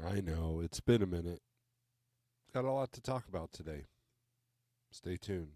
I know, it's been a minute. Got a lot to talk about today. Stay tuned.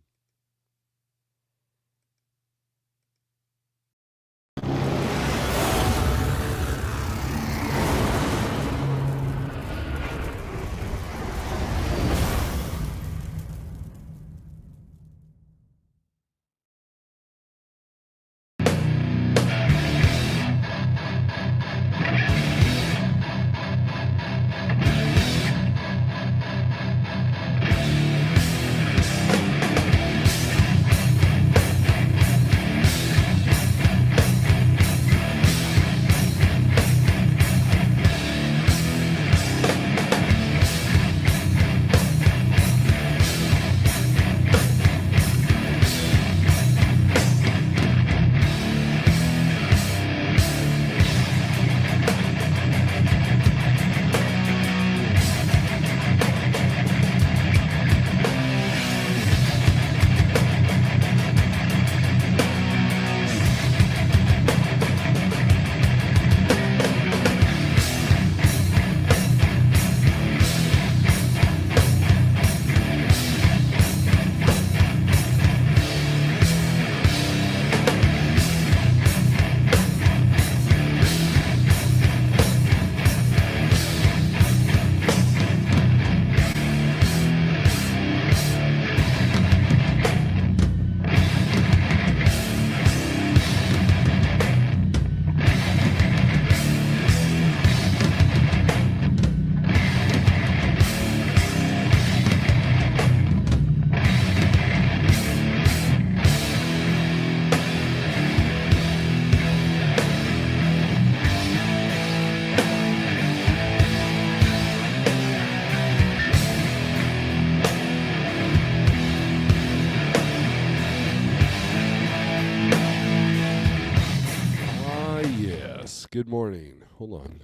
Yes. Good morning. Hold on.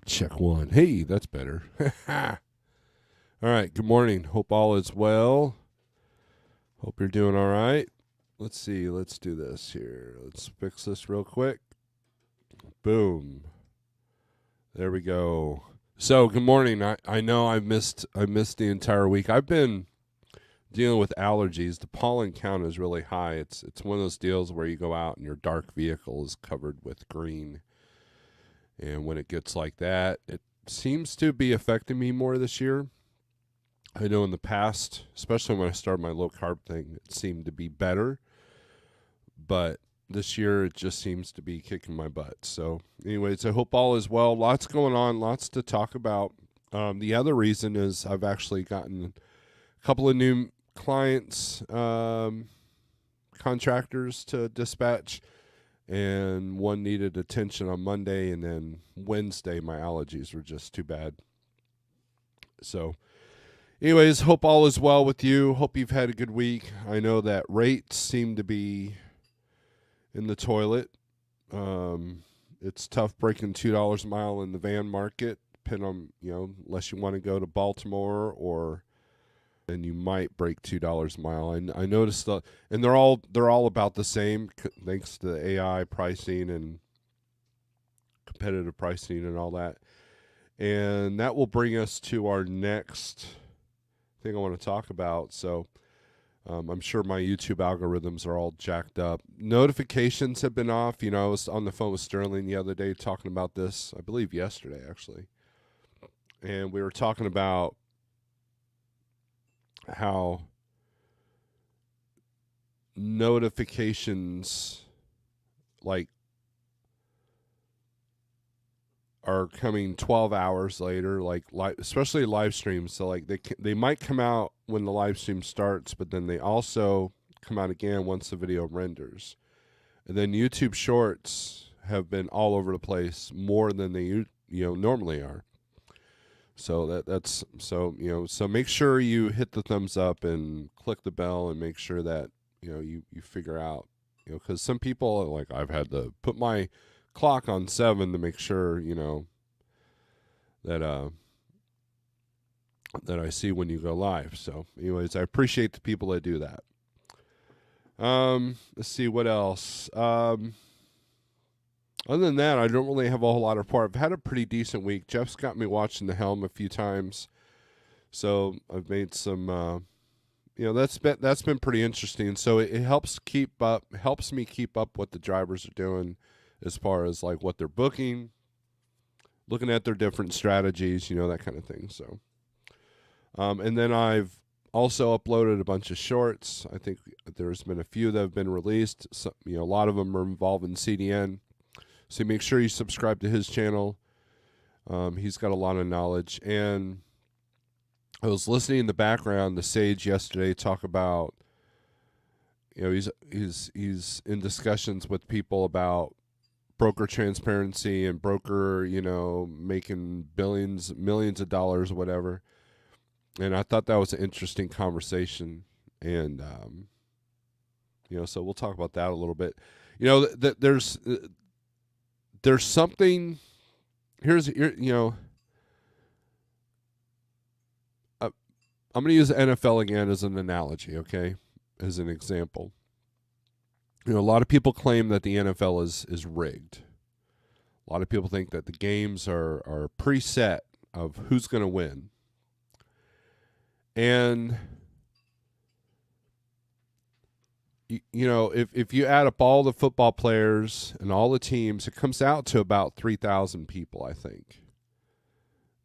Check one. Hey, that's better. All right. Good morning. Hope all is well. Hope you're doing all right. Let's see. Let's do this here. Let's fix this real quick. Boom. There we go. So, good morning. I know I missed the entire week. I've been dealing with allergies. The pollen count is really high. It's one of those deals where you go out and your dark vehicle is covered with green. And when it gets like that, it seems to be affecting me more this year. I know in the past, especially when I started my low carb thing, it seemed to be better. But this year, it just seems to be kicking my butt. So, anyways, I hope all is well. Lots going on, lots to talk about. The other reason is I've actually gotten a couple of new clients, contractors to dispatch, and one needed attention on Monday, and then Wednesday my allergies were just too bad. So anyways, hope all is well with you. Hope you've had a good week. I know that rates seem to be in the toilet. It's tough breaking $2 a mile in the van market, depending on, unless you want to go to Baltimore, or then you might break $2 a mile. I noticed and they're all about the same, thanks to the AI pricing and competitive pricing and all that. And that will bring us to our next thing I want to talk about. So I'm sure my YouTube algorithms are all jacked up. Notifications have been off. I was on the phone with Sterling the other day talking about this, I believe yesterday actually. And we were talking about how notifications are coming 12 hours later, especially live streams. So they might come out when the live stream starts, but then they also come out again once the video renders. And then YouTube Shorts have been all over the place more than they normally are. So so make sure you hit the thumbs up and click the bell and make sure that you figure out, because some people are like, I've had to put my clock on 7 to make sure that I see when you go live. So anyways, I appreciate the people that do that. Let's see what else. Other than that, I don't really have a whole lot of report. I've had a pretty decent week. Jeff's got me watching the helm a few times, so I've made some. That's been pretty interesting. So it helps me keep up what the drivers are doing, as far as like what they're booking, looking at their different strategies, that kind of thing. So, and then I've also uploaded a bunch of shorts. I think there's been a few that have been released. So, a lot of them are involving CDN. So make sure you subscribe to his channel. He's got a lot of knowledge. And I was listening in the background to Sage yesterday talk about, he's in discussions with people about broker transparency and broker, making billions, millions of dollars or whatever. And I thought that was an interesting conversation. And, so we'll talk about that a little bit. There's something. I'm going to use the NFL again as an analogy, okay, as an example. A lot of people claim that the NFL is rigged. A lot of people think that the games are preset of who's going to win. And if you add up all the football players and all the teams, it comes out to about 3,000 people, I think,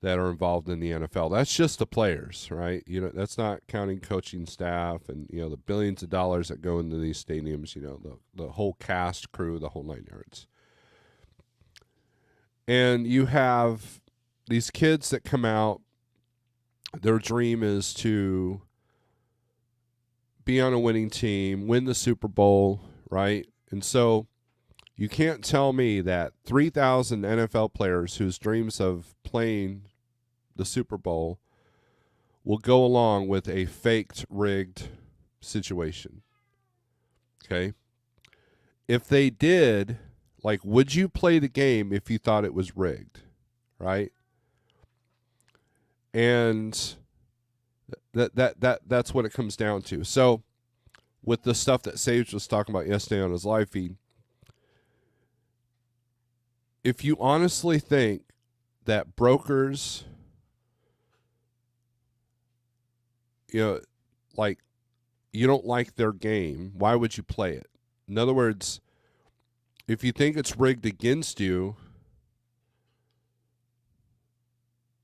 that are involved in the NFL. That's just the players, right? That's not counting coaching staff and, the billions of dollars that go into these stadiums, the whole cast, crew, the whole 9 yards. And you have these kids that come out, their dream is to be on a winning team, win the Super Bowl, right? And so you can't tell me that 3,000 NFL players whose dreams of playing the Super Bowl will go along with a faked, rigged situation. Okay? If they did, would you play the game if you thought it was rigged? Right? And that's what it comes down to. So with the stuff that Sage was talking about yesterday on his live feed, if you honestly think that brokers, you don't like their game, why would you play it? In other words, if you think it's rigged against you,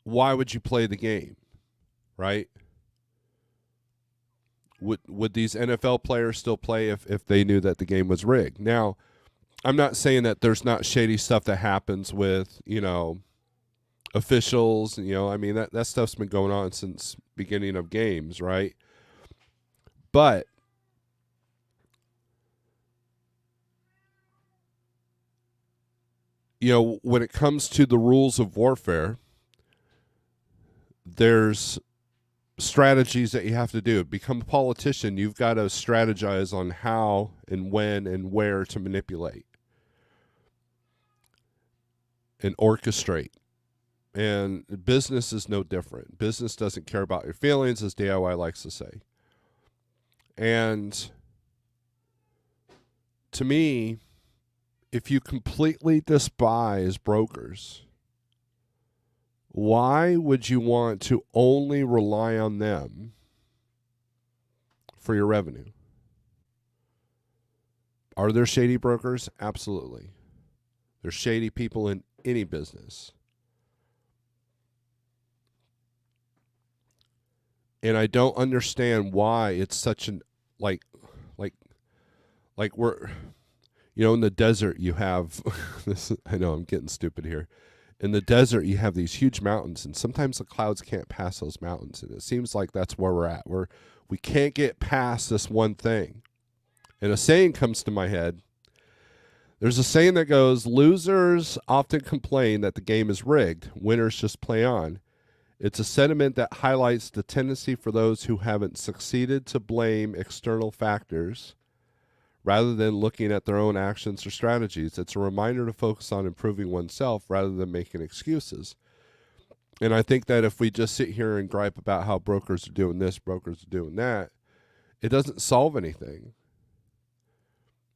why would you play the game, right? Would these NFL players still play if they knew that the game was rigged? Now, I'm not saying that there's not shady stuff that happens with, officials. That stuff's been going on since beginning of games, right? But when it comes to the rules of warfare, there's strategies that you have to do. Become a politician, you've got to strategize on how and when and where to manipulate and orchestrate. And business is no different. Business doesn't care about your feelings, as DIY likes to say. And to me, if you completely despise brokers, why would you want to only rely on them for your revenue? Are there shady brokers? Absolutely. There's shady people in any business. And I don't understand why it's such an like we're in the desert you have this. I know I'm getting stupid here. In the desert you have these huge mountains, and sometimes the clouds can't pass those mountains, and it seems like that's where we're at. We can't get past this one thing. And a saying comes to my head. There's a saying that goes, losers often complain that the game is rigged, winners just play on. It's a sentiment that highlights the tendency for those who haven't succeeded to blame external factors rather than looking at their own actions or strategies. It's a reminder to focus on improving oneself rather than making excuses. And I think that if we just sit here and gripe about how brokers are doing this, brokers are doing that, it doesn't solve anything.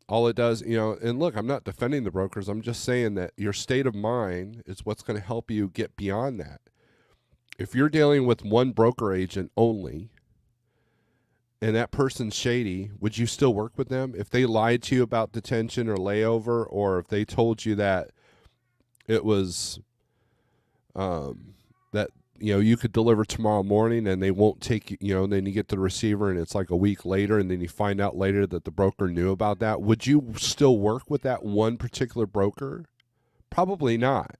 all it does, and look, I'm not defending the brokers. I'm just saying that your state of mind is what's going to help you get beyond that. If you're dealing with one broker agent only and that person's shady, would you still work with them? If they lied to you about detention or layover, or if they told you that it was that you could deliver tomorrow morning and they won't take you, and then you get to the receiver and it's like a week later and then you find out later that the broker knew about that, would you still work with that one particular broker? Probably not.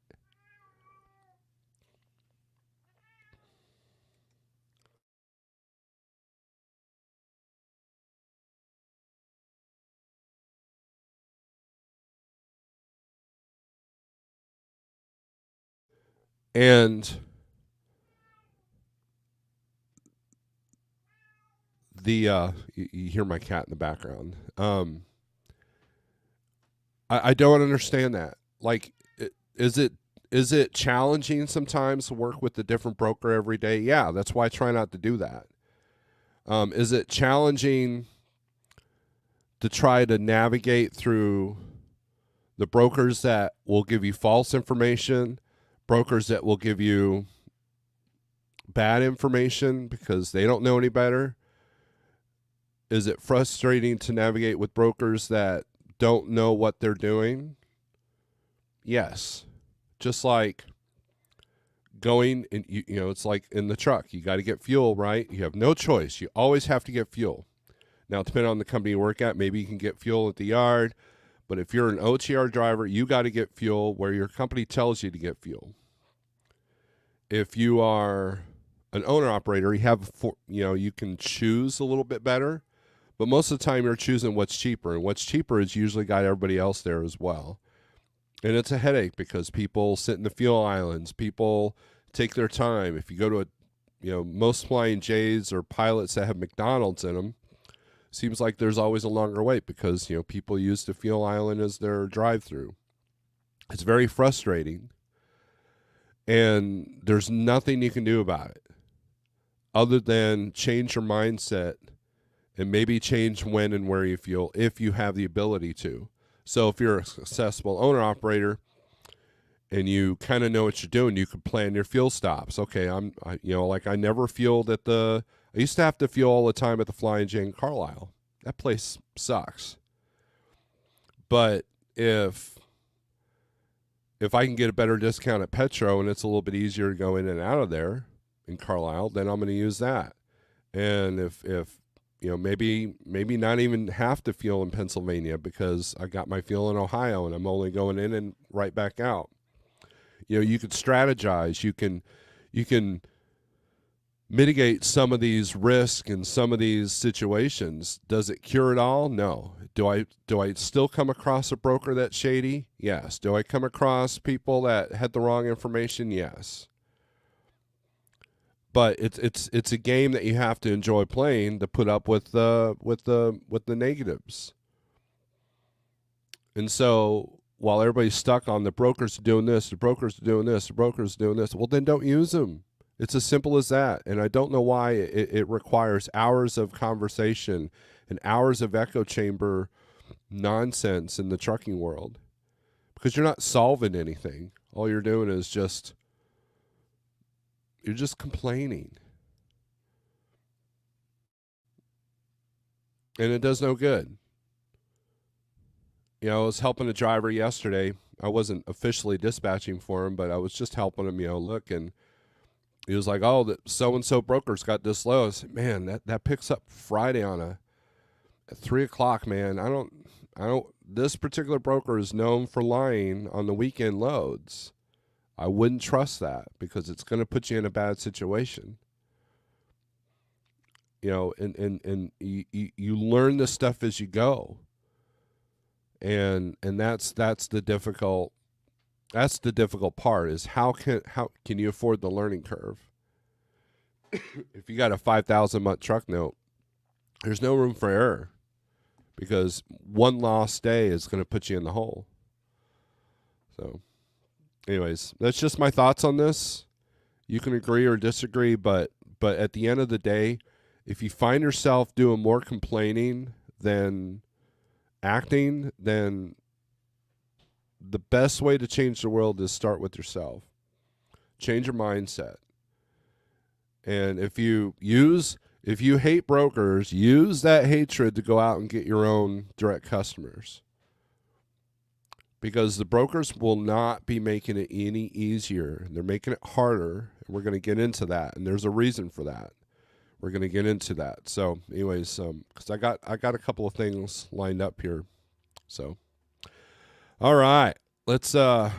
And you hear my cat in the background. I don't understand that. Like, is it challenging sometimes to work with a different broker every day? Yeah, that's why I try not to do that. Is it challenging to try to navigate through the brokers that will give you false information, brokers that will give you bad information because they don't know any better? Is it frustrating to navigate with brokers that don't know what they're doing? Yes. Just like going and it's like in the truck, you got to get fuel, right? You have no choice. You always have to get fuel. Now, depending on the company you work at, maybe you can get fuel at the yard, but if you're an OTR driver, you got to get fuel where your company tells you to get fuel. If you are an owner operator, you can choose a little bit better, but most of the time you're choosing what's cheaper, and what's cheaper is usually got everybody else there as well. And it's a headache because people sit in the fuel islands. People take their time. If you go to most flying J's or pilots that have McDonald's in them, seems like there's always a longer wait because, people use the fuel island as their drive-through. It's very frustrating, and there's nothing you can do about it other than change your mindset and maybe change when and where you fuel if you have the ability to. So if you're a successful owner-operator and you kind of know what you're doing, you can plan your fuel stops. Okay, I never fueled at I used to have to fuel all the time at the Flying J in Carlisle. That place sucks. But if I can get a better discount at Petro and it's a little bit easier to go in and out of there in Carlisle, then I'm going to use that. And if maybe not even have to fuel in Pennsylvania because I got my fuel in Ohio and I'm only going in and right back out. You could strategize. You can mitigate some of these risks and some of these situations. Does it cure it all? No. Do I still come across a broker that's shady? Yes. Do I come across people that had the wrong information? Yes. But it's a game that you have to enjoy playing to put up with the negatives. And so while everybody's stuck on the brokers are doing this, the brokers are doing this, the brokers are doing this, well, then don't use them. It's as simple as that. And I don't know why it requires hours of conversation and hours of echo chamber nonsense in the trucking world, because you're not solving anything. All you're doing is you're just complaining. And it does no good. I was helping a driver yesterday. I wasn't officially dispatching for him, but I was just helping him, look, and he was like, "Oh, that so-and-so broker's got this low." I said, "Man, that picks up Friday at 3:00, man. I don't, this particular broker is known for lying on the weekend loads. I wouldn't trust that because it's going to put you in a bad situation." And you learn this stuff as you go. And that's the difficult part, is how can you afford the learning curve? If you got a 5,000 month truck note, there's no room for error because one lost day is going to put you in the hole. So anyways, that's just my thoughts on this. You can agree or disagree, but at the end of the day, if you find yourself doing more complaining than acting, then the best way to change the world is start with yourself. Change your mindset. And if you hate brokers, use that hatred to go out and get your own direct customers. Because the brokers will not be making it any easier. They're making it harder, and we're going to get into that. And there's a reason for that. We're going to get into that. So, anyways, because I got a couple of things lined up here. So, all right, let's do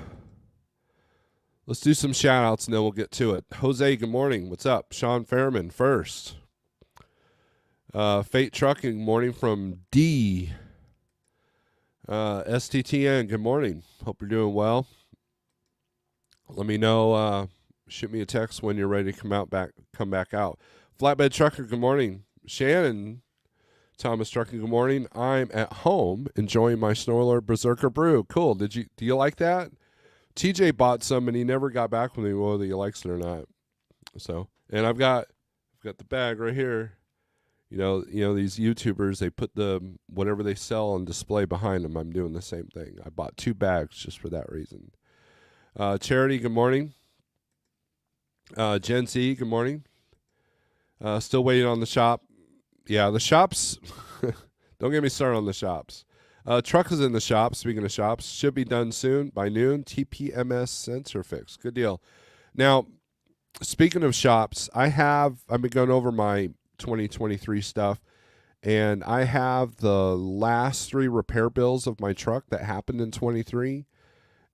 some shout outs and then we'll get to it. Jose, good morning. What's up? Sean Fairman first. Fate Trucking, morning from D. STTN, good morning. Hope you're doing well. Let me know. Shoot me a text when you're ready to come back out. Flatbed Trucker, good morning. Shannon Thomas Trucking, good morning. I'm at home enjoying my Snorelord Berserker Brew. Cool. Do you like that? TJ bought some and he never got back with me whether he likes it or not. So, and I've got the bag right here. You know these YouTubers, they put whatever they sell on display behind them. I'm doing the same thing. I bought 2 bags just for that reason. Charity, good morning. Gen Z, good morning. Still waiting on the shop. Yeah, the shops. Don't get me started on the shops. Truck is in the shop. Speaking of shops, should be done soon by noon. TPMS sensor fix. Good deal. Now, speaking of shops, I've been going over my 2023 stuff, and I have the last 3 repair bills of my truck that happened in 23,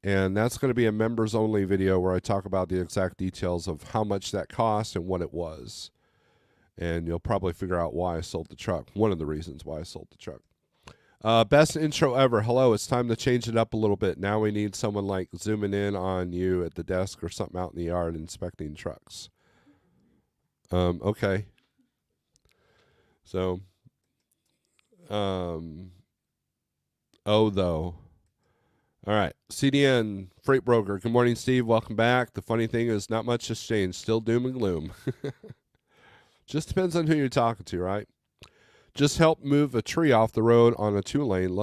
and that's going to be a members only video where I talk about the exact details of how much that cost and what it was, and you'll probably figure out why I sold the truck. One of the reasons why I sold the truck. Best intro ever. Hello, it's time to change it up a little bit. Now we need someone like zooming in on you at the desk or something out in the yard inspecting trucks. Okay. So, though. All right. CDN Freight Broker. Good morning, Steve. Welcome back. The funny thing is not much has changed. Still doom and gloom. Just depends on who you're talking to, right? Just helped move a tree off the road on a 2-lane.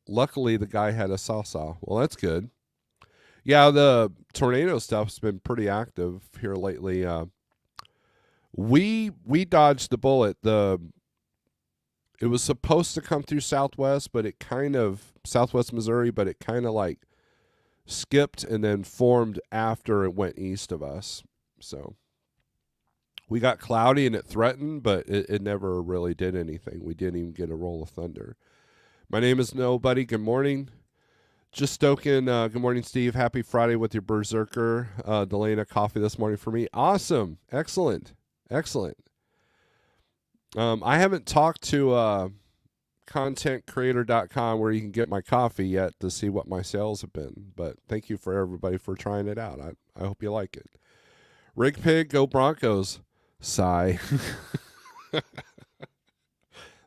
Luckily, the guy had a saw. Well, that's good. Yeah, the tornado stuff's been pretty active here lately. We dodged the bullet. It was supposed to come through Southwest Missouri, but it kind of like skipped and then formed after it went east of us. So we got cloudy and it threatened, but it never really did anything. We didn't even get a roll of thunder. My name is Nobody. Good morning. Just stoking. Good morning, Steve. Happy Friday with your Berserker. Delana coffee this morning for me. Awesome. Excellent. I haven't talked to contentcreator.com where you can get my coffee yet to see what my sales have been. But thank you for everybody for trying it out. I hope you like it. Rig Pig, go Broncos. Sigh.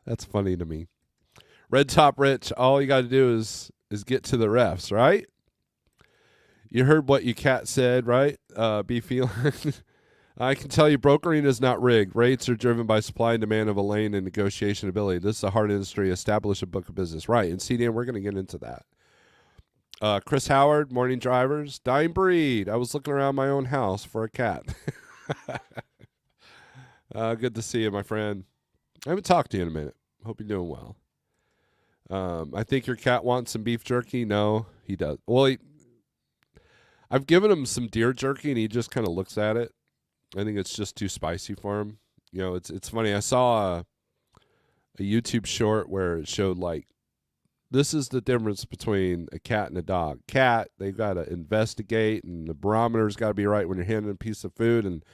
That's funny to me. Red Top Rich, all you got to do is get to the refs, right? You heard what your cat said, right? Be feeling. I can tell you brokering is not rigged. Rates are driven by supply and demand of a lane and negotiation ability. This is a hard industry. Establish a book of business. Right. And CDN, we're going to get into that. Chris Howard, morning drivers. Dying breed. I was looking around my own house for a cat. Good to see you, my friend. I haven't talked to you in a minute. Hope you're doing well. I think your cat wants some beef jerky. No, he does. Well, I've given him some deer jerky, and he just kind of looks at it. I think it's just too spicy for him. You know, it's funny. I saw a YouTube short where it showed like, this is the difference between a cat and a dog. Cat, they've got to investigate, and the barometer's got to be right when you're handing a piece of food, and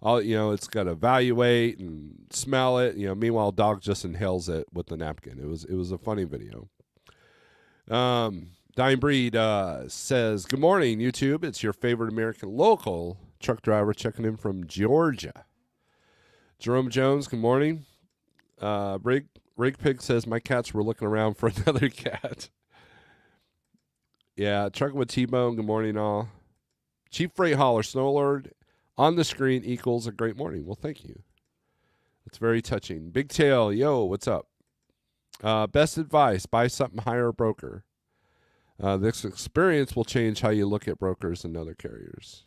all it's got to evaluate and smell it. Meanwhile, dog just inhales it with the napkin. It was a funny video. Dying Breed says, good morning, YouTube. It's your favorite American local truck driver checking in from Georgia. Jerome Jones, good morning. Rig Pig says, my cats were looking around for another cat. Yeah, Trucking with T-Bone, good morning, all. Chief Freight Hauler, Snorelord on the screen equals a great morning. Well, thank you. It's very touching. Big Tail, yo, what's up? Best advice, buy something, hire a broker. This experience will change how you look at brokers and other carriers.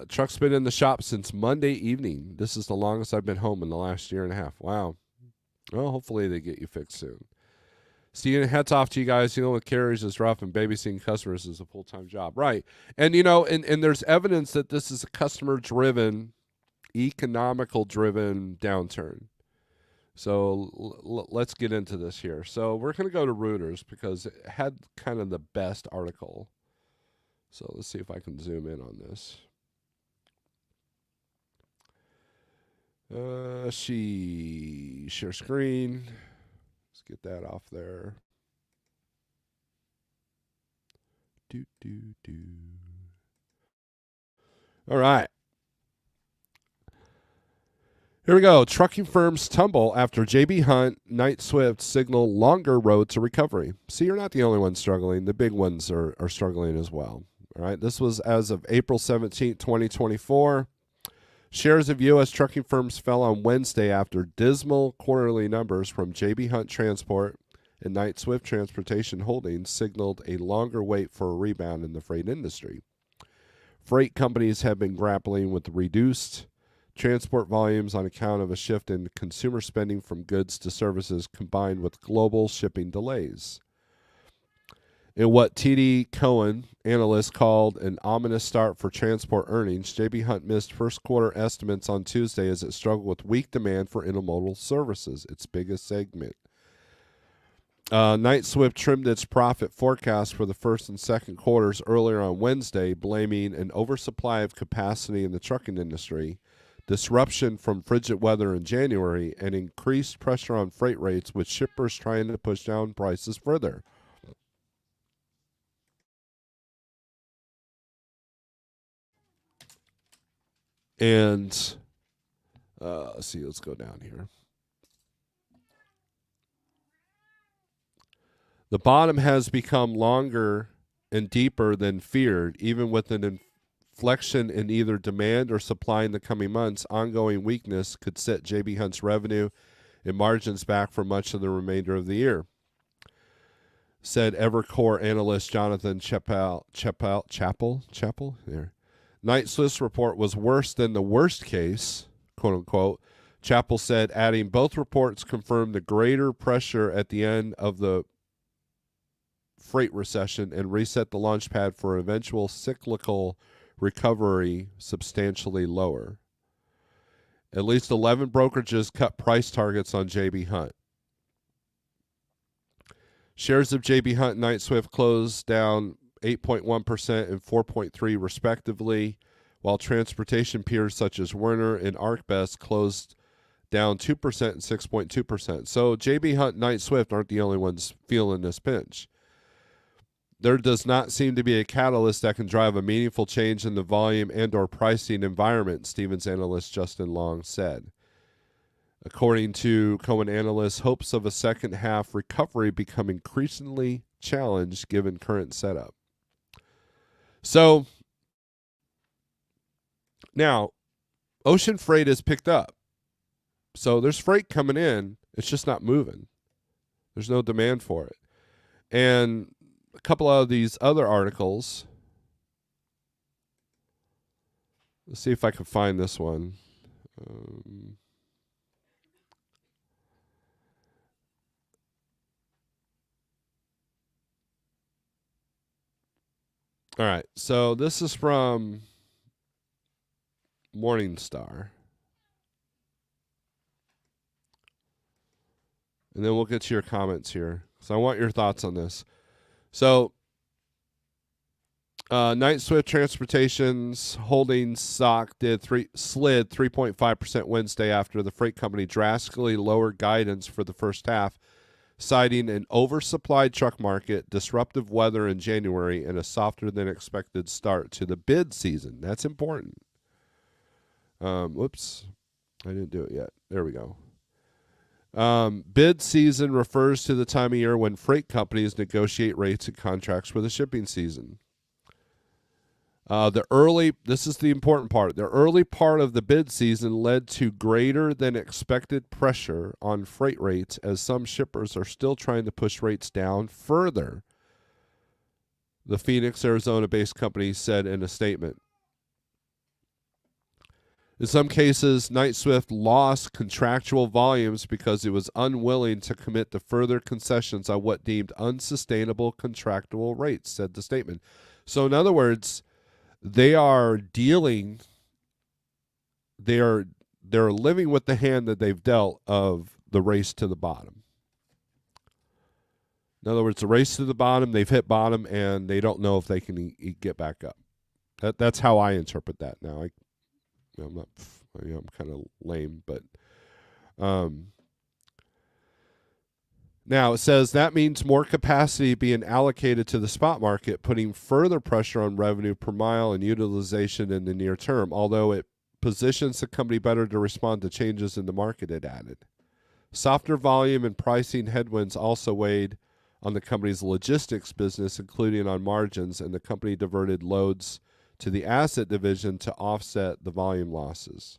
Truck's been in the shop since Monday evening. This is the longest I've been home in the last year and a half. Wow. Well, hopefully they get you fixed soon. Steve, hats off to you guys. With carriers is rough and babysitting customers is a full-time job. Right. And, and there's evidence that this is a customer-driven, economical-driven downturn. So let's get into this here. So we're going to go to Reuters because it had kind of the best article. So let's see if I can zoom in on this. Share screen. Let's get that off there. All right. Here we go. Trucking firms tumble after J.B. Hunt, Knight Swift signal longer road to recovery. See, you're not the only one struggling. The big ones are struggling as well. All right. This was as of April 17, 2024. Shares of U.S. trucking firms fell on Wednesday after dismal quarterly numbers from J.B. Hunt Transport and Knight Swift Transportation Holdings signaled a longer wait for a rebound in the freight industry. Freight companies have been grappling with reduced transport volumes on account of a shift in consumer spending from goods to services combined with global shipping delays. In what TD Cowen analysts called an ominous start for transport earnings, J.B. Hunt missed first quarter estimates on Tuesday as it struggled with weak demand for intermodal services, its biggest segment. Knight Swift trimmed its profit forecast for the first and second quarters earlier on Wednesday, blaming an oversupply of capacity in the trucking industry, disruption from frigid weather in January, and increased pressure on freight rates, with shippers trying to push down prices further. And let's see, let's go down here. The bottom has become longer and deeper than feared, even with an inflection in either demand or supply in the coming months. Ongoing weakness could set J.B. Hunt's revenue and margins back for much of the remainder of the year, said Evercore analyst Jonathan Chappell. There. Knight Swift's report was worse than the worst case, quote unquote. Chappell said, adding, both reports confirmed the greater pressure at the end of the freight recession and reset the launch pad for eventual cyclical recovery substantially lower. At least 11 brokerages cut price targets on J.B. Hunt. Shares of J.B. Hunt and Knight Swift closed down 8.1% and 4.3% respectively, while transportation peers such as Werner and ArcBest closed down 2% and 6.2%. So J.B. Hunt and Knight Swift aren't the only ones feeling this pinch. There does not seem to be a catalyst that can drive a meaningful change in the volume and or pricing environment, Stevens analyst Justin Long said. According to Cowen analysts, hopes of a second half recovery become increasingly challenged given current setup. So now ocean freight has picked up. So there's freight coming in. It's just not moving. There's no demand for it. And a couple of these other articles. Let's see if I can find this one. All right. So this is from Morningstar. And then we'll get to your comments here. So I want your thoughts on this. So Knight Swift Transportation's holdings stock slid 3.5% Wednesday after the freight company drastically lowered guidance for the first half, citing an oversupplied truck market, disruptive weather in January, and a softer than expected start to the bid season. That's important. Whoops, I didn't do it yet. There we go. Bid season refers to the time of year when freight companies negotiate rates and contracts for the shipping season. This is the important part. The early part of the bid season led to greater than expected pressure on freight rates as some shippers are still trying to push rates down further, the Phoenix, Arizona-based company said in a statement. In some cases, Knight-Swift lost contractual volumes because it was unwilling to commit to further concessions on what deemed unsustainable contractual rates, said the statement. So in other words, they are dealing, they're living with the hand that they've dealt of the race to the bottom. In other words, the race to the bottom, they've hit bottom, and they don't know if they can get back up. That's how I interpret that now. I'm not, I'm kind of lame, but now it says that means more capacity being allocated to the spot market, putting further pressure on revenue per mile and utilization in the near term, although it positions the company better to respond to changes in the market, it added. Softer volume and pricing headwinds also weighed on the company's logistics business, including on margins, and the company diverted loads to the asset division to offset the volume losses.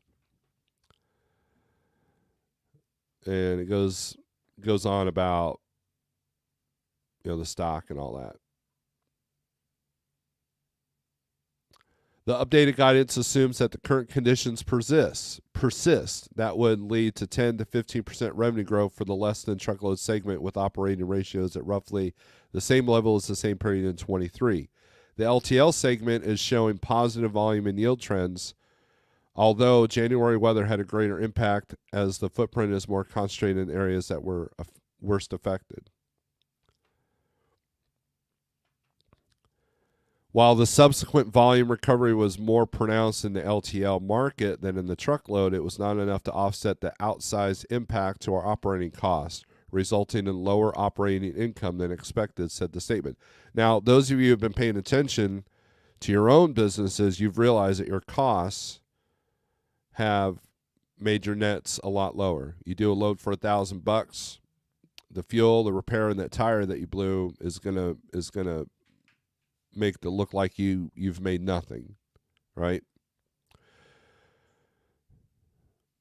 And it goes on about, the stock and all that. The updated guidance assumes that the current conditions persist. That would lead to 10 to 15% revenue growth for the less than truckload segment, with operating ratios at roughly the same level as the same period in 23. The LTL segment is showing positive volume and yield trends, although January weather had a greater impact as the footprint is more concentrated in areas that were worst affected. While the subsequent volume recovery was more pronounced in the LTL market than in the truckload, it was not enough to offset the outsized impact to our operating costs, resulting in lower operating income than expected, said the statement. Now, those of you who have been paying attention to your own businesses, you've realized that your costs have made your nets a lot lower. You do a load for $1,000, the fuel, the repair, and that tire that you blew is gonna make it look like you've made nothing, right?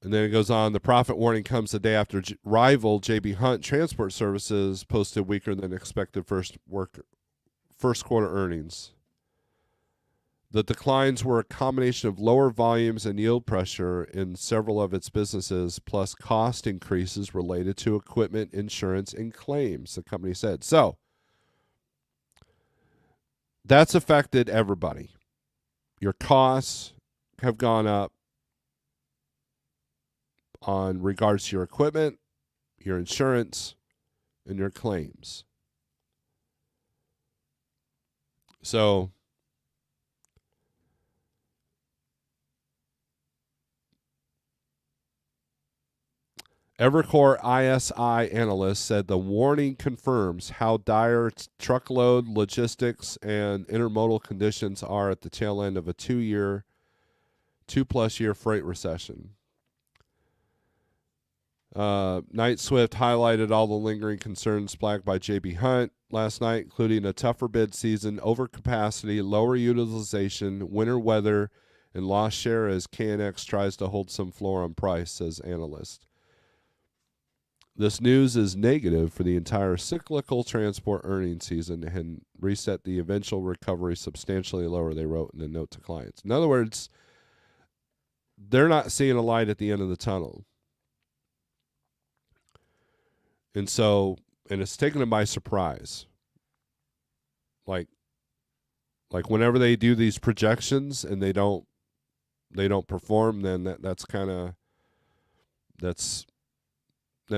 And then it goes on, the profit warning comes the day after rival J.B. Hunt Transport Services posted weaker than expected first quarter earnings. The declines were a combination of lower volumes and yield pressure in several of its businesses, plus cost increases related to equipment, insurance, and claims, the company said. So, that's affected everybody. Your costs have gone up on regards to your equipment, your insurance, and your claims. So, Evercore ISI analyst said the warning confirms how dire truckload, logistics, and intermodal conditions are at the tail end of a 2+ year freight recession. Knight-Swift highlighted all the lingering concerns flagged by J.B. Hunt last night, including a tougher bid season, overcapacity, lower utilization, winter weather, and lost share as KNX tries to hold some floor on price, says analyst. This news is negative for the entire cyclical transport earnings season and reset the eventual recovery substantially lower, they wrote in a note to clients. In other words, they're not seeing a light at the end of the tunnel. And it's taken them by surprise. Like whenever they do these projections and they don't perform, then that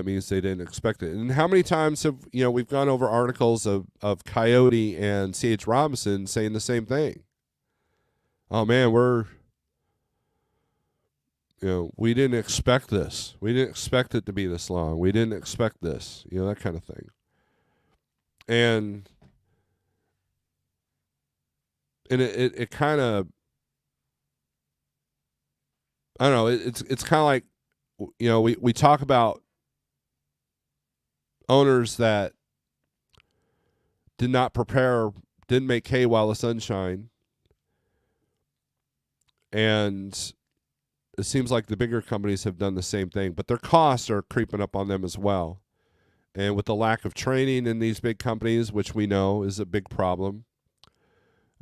means they didn't expect it. And how many times have we've gone over articles of Coyote and C.H. Robinson saying the same thing? Oh man, we didn't expect this. We didn't expect it to be this long. We didn't expect this. That kind of thing. And it kind of, I don't know. It's kind of like, we talk about owners that didn't make hay while the sun shined, And it seems like the bigger companies have done the same thing, but their costs are creeping up on them as well. And with the lack of training in these big companies, which we know is a big problem,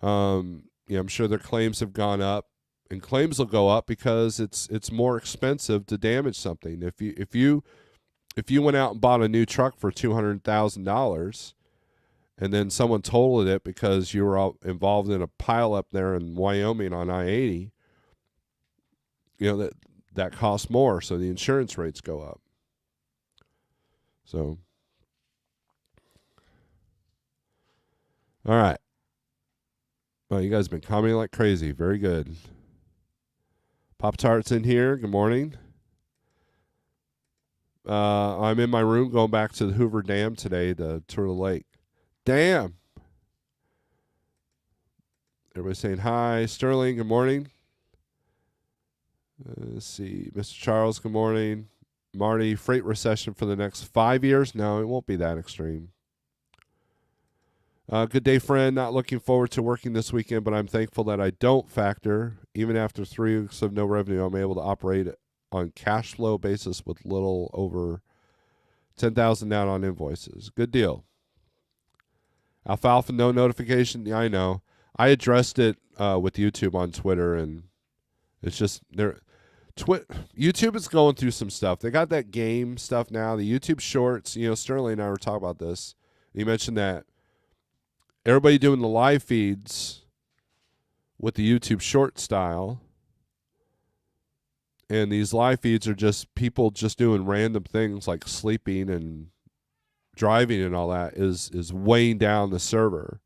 I'm sure their claims have gone up, and claims will go up because it's more expensive to damage something. If you went out and bought a new truck for $200,000, and then someone totaled it because you were all involved in a pile up there in Wyoming on I-80, that costs more, so the insurance rates go up. So, all right. Well, you guys have been commenting like crazy. Very good. Pop-Tart's in here. Good morning. I'm in my room going back to the Hoover Dam today to tour the lake. Damn. Everybody's saying hi. Sterling, good morning. Let's see. Mr. Charles, good morning. Marty, freight recession for the next 5 years? No, it won't be that extreme. Good day, friend. Not looking forward to working this weekend, but I'm thankful that I don't factor. Even after 3 weeks of no revenue, I'm able to operate on cash flow basis with little over $10,000 down on invoices. Good deal. Alfalfa, no notification. Yeah, I know. I addressed it with YouTube on Twitter, and it's just YouTube is going through some stuff. They got that game stuff now. The YouTube Shorts. Sterling and I were talking about this. He mentioned that everybody doing the live feeds with the YouTube Short style, and these live feeds are just people just doing random things like sleeping and driving and all that is weighing down the servers,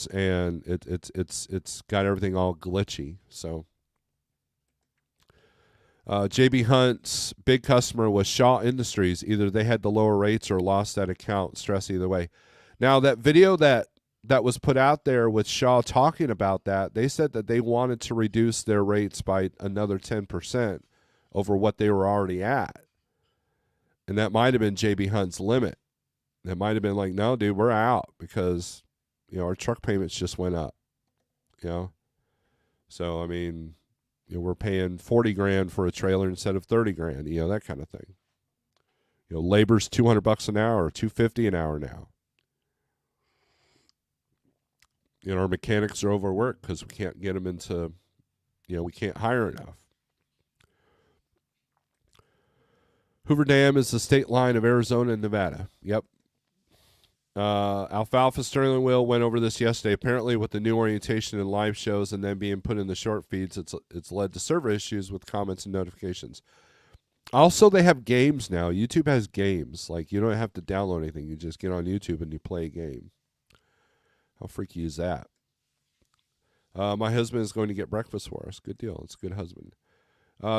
and it's got everything all glitchy. So JB Hunt's big customer was Shaw Industries. Either they had the lower rates or lost that account. Stress either way. Now, that video that was put out there with Shaw talking about that, they said that they wanted to reduce their rates by another 10% over what they were already at. And that might have been JB Hunt's limit. That might have been like, no, dude, we're out because, our truck payments just went up. So, I mean, we're paying $40,000 for a trailer instead of $30,000, that kind of thing. Labor's $200 an hour or $250 an hour now. Our mechanics are overworked because we can't get them into, we can't hire enough. Hoover Dam is the state line of Arizona and Nevada. Yep. Alfalfa Sterling Will went over this yesterday. Apparently, with the new orientation and live shows and then being put in the short feeds, it's led to server issues with comments and notifications. Also, they have games now. YouTube has games. Like, you don't have to download anything. You just get on YouTube and you play a game. How freaky is that? My husband is going to get breakfast for us. Good deal. It's a good husband.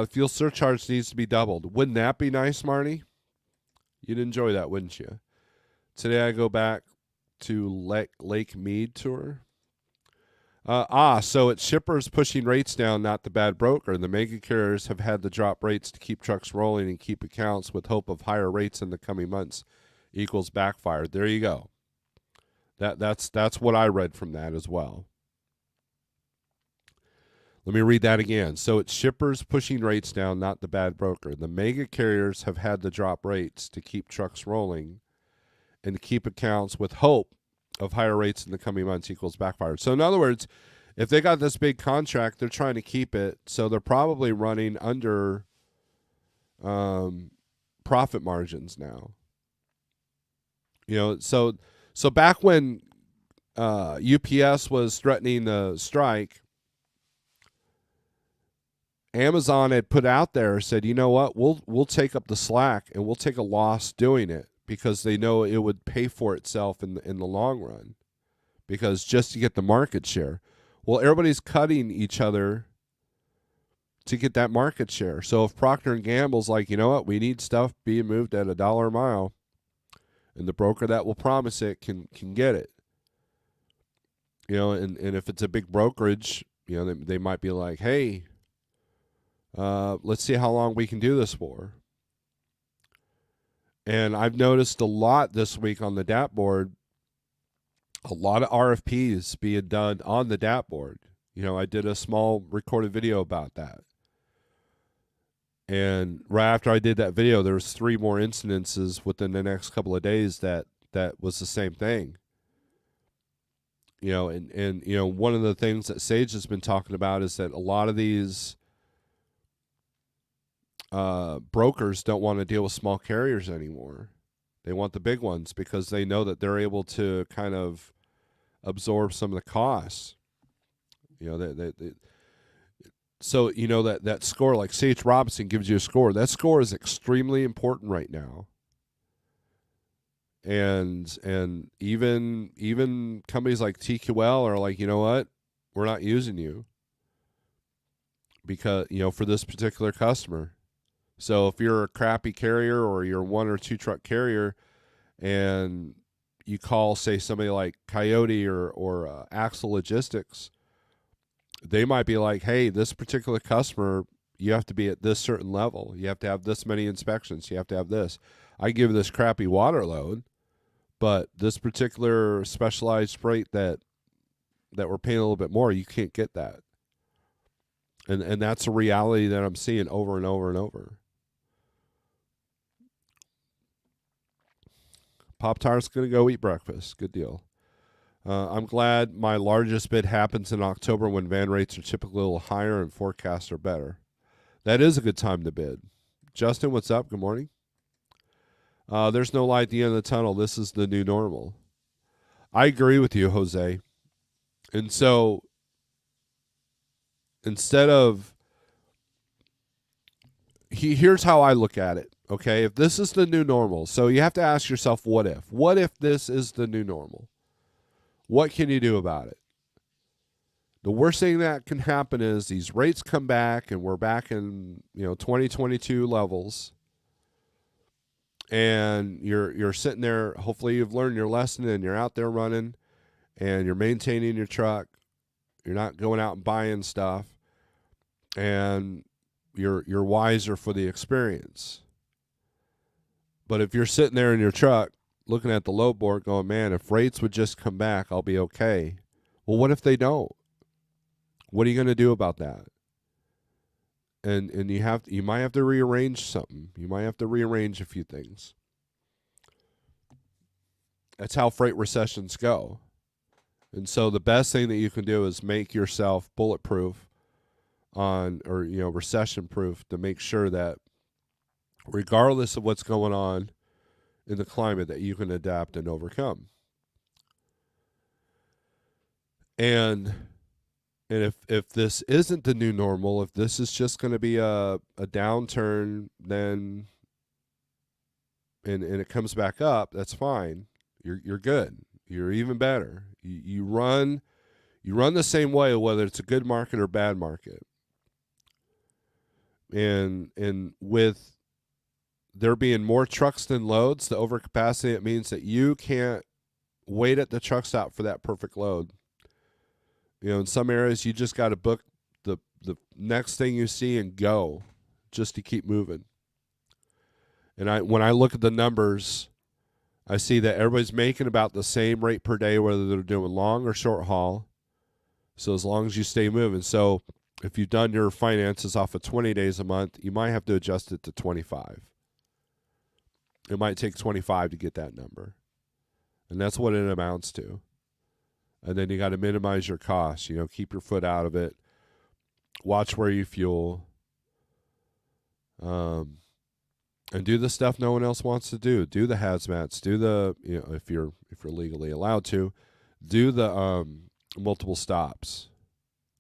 Fuel surcharge needs to be doubled. Wouldn't that be nice, Marty? You'd enjoy that, wouldn't you? Today I go back to Lake Mead tour. So it's shippers pushing rates down, not the bad broker. The mega carriers have had to drop rates to keep trucks rolling and keep accounts with hope of higher rates in the coming months equals backfire. There you go. That's what I read from that as well. Let me read that again. So it's shippers pushing rates down, not the bad broker. The mega carriers have had to drop rates to keep trucks rolling and to keep accounts with hope of higher rates in the coming months equals backfire. So in other words, if they got this big contract, they're trying to keep it, so they're probably running under profit margins now. So back when UPS was threatening the strike, Amazon had put out there, said, you know what, we'll take up the slack and we'll take a loss doing it because they know it would pay for itself in the long run, because just to get the market share. Well, everybody's cutting each other to get that market share. So if Procter & Gamble's like, you know what, we need stuff being moved at $1 a mile, and the broker that will promise it can get it. And if it's a big brokerage, they might be like, hey, let's see how long we can do this for. And I've noticed a lot this week on the DAP board, a lot of RFPs being done on the DAP board. I did a small recorded video about that. And right after I did that video, there was 3 more incidences within the next couple of days that was the same thing. And one of the things that Sage has been talking about is that a lot of these brokers don't want to deal with small carriers anymore. They want the big ones because they know that they're able to kind of absorb some of the costs. So that score, like C.H. Robinson gives you a score. That score is extremely important right now. And even companies like TQL are like, you know what, we're not using you because for this particular customer. So if you're a crappy carrier or you're a 1 or 2 truck carrier, and you call, say, somebody like Coyote or Axle Logistics, they might be like, hey, this particular customer, you have to be at this certain level. You have to have this many inspections. You have to have this. I give this crappy water load, but this particular specialized freight that we're paying a little bit more, you can't get that. And that's a reality that I'm seeing over and over and over. Pop-Tart's going to go eat breakfast. Good deal. I'm glad my largest bid happens in October when van rates are typically a little higher and forecasts are better. That is a good time to bid. Justin, what's up? Good morning. There's no light at the end of the tunnel. This is the new normal. I agree with you, Jose. And so instead of... here's how I look at it, okay? If this is the new normal, so you have to ask yourself, what if? What if this is the new normal? What can you do about it? The worst thing that can happen is these rates come back and we're back in 2022 levels, and you're sitting there. Hopefully you've learned your lesson and you're out there running and you're maintaining your truck. You're not going out and buying stuff, and you're wiser for the experience. But if you're sitting there in your truck looking at the load board going, man, if rates would just come back, I'll be okay. Well, what if they don't? What are you going to do about that? And you might have to rearrange something. You might have to rearrange a few things. That's how freight recessions go. And so the best thing that you can do is make yourself bulletproof recession proof, to make sure that regardless of what's going on in the climate, that you can adapt and overcome. And if this isn't the new normal, if this is just going to be a downturn, then and it comes back up, that's fine. You're good. You're even better. You run the same way, whether it's a good market or bad market. And with there being more trucks than loads, the overcapacity, it means that you can't wait at the truck stop for that perfect load. In some areas, you just got to book the next thing you see and go, just to keep moving. And when I look at the numbers, I see that everybody's making about the same rate per day, whether they're doing long or short haul. So as long as you stay moving. So if you've done your finances off of 20 days a month, you might have to adjust it to 25. It might take 25 to get that number. And that's what it amounts to. And then you got to minimize your costs. Keep your foot out of it. Watch where you fuel. And do the stuff no one else wants to do. Do the hazmats. Do the, if you're legally allowed to, do the multiple stops.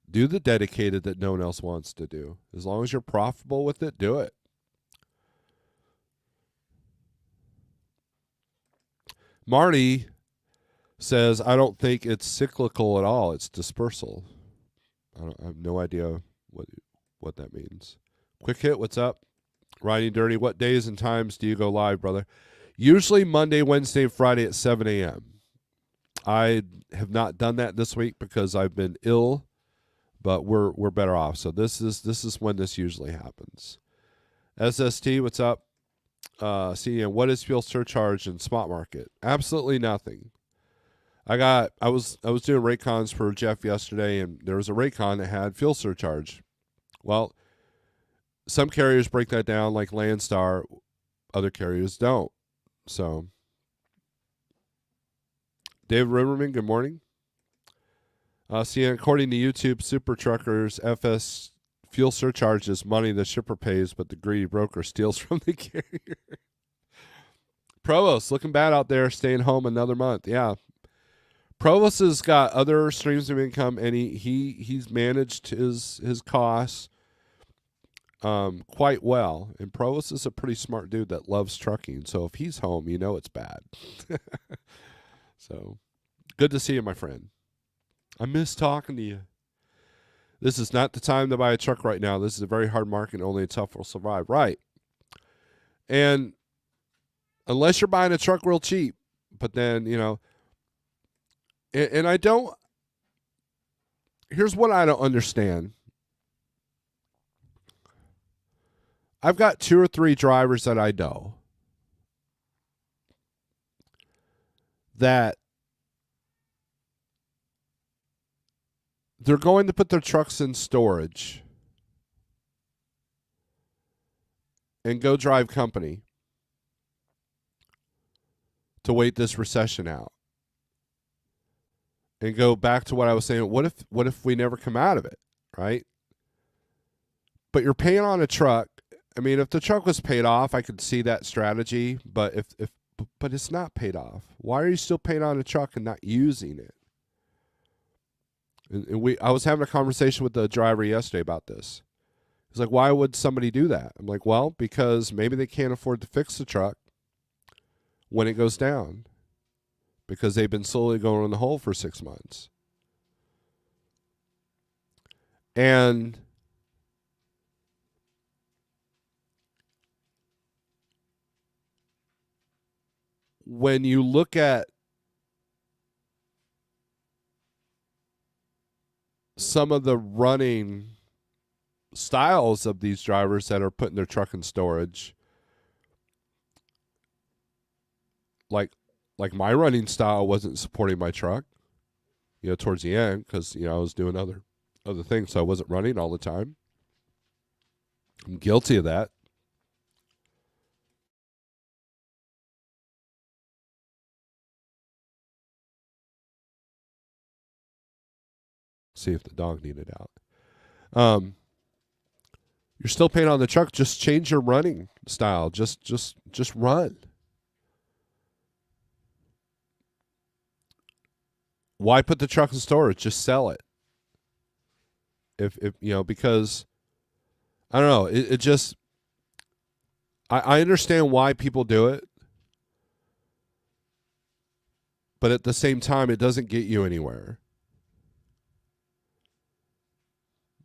Do the dedicated that no one else wants to do. As long as you're profitable with it, do it. Marty says, I don't think it's cyclical at all. It's dispersal. I have no idea what that means. Quick hit, what's up? Riding Dirty, what days and times do you go live, brother? Usually Monday, Wednesday, and Friday at 7 a.m. I have not done that this week because I've been ill, but we're better off. So this is when this usually happens. SST, what's up? CN, what is fuel surcharge in spot market? Absolutely nothing. I was doing Raycons for Jeff yesterday, and there was a Raycon that had fuel surcharge. Well, some carriers break that down like Landstar, other carriers don't. So, David Riverman, good morning. See, according to YouTube, super truckers, FS fuel surcharge is money the shipper pays, but the greedy broker steals from the carrier. Provost, looking bad out there, staying home another month. Yeah. Provost has got other streams of income, and he's managed his costs quite well. And Provost is a pretty smart dude that loves trucking. So if he's home, you know it's bad. So good to see you, my friend. I miss talking to you. This is not the time to buy a truck right now. This is a very hard market. Only a tough will survive. Right. And unless you're buying a truck real cheap, but then, you know, and I don't, here's what I don't understand. I've got 2 or 3 drivers that I know that they're going to put their trucks in storage and go drive company to wait this recession out. And go back to what I was saying. What if we never come out of it, right? But you're paying on a truck. I mean, if the truck was paid off, I could see that strategy. But but it's not paid off. Why are you still paying on a truck and not using it? And I was having a conversation with the driver yesterday about this. He's like, why would somebody do that? I'm like, well, because maybe they can't afford to fix the truck when it goes down, because they've been slowly going in the hole for 6 months. And when you look at some of the running styles of these drivers that are putting their truck in storage, like my running style wasn't supporting my truck, you know, towards the end, because, you know, I was doing other things, so I wasn't running all the time. I'm guilty of that. See if the dog needed out. You're still paying on the truck. Just change your running style. Just run. Why put the truck in storage? Just sell it. If you know, because I don't know. It just, I understand why people do it, but at the same time, it doesn't get you anywhere.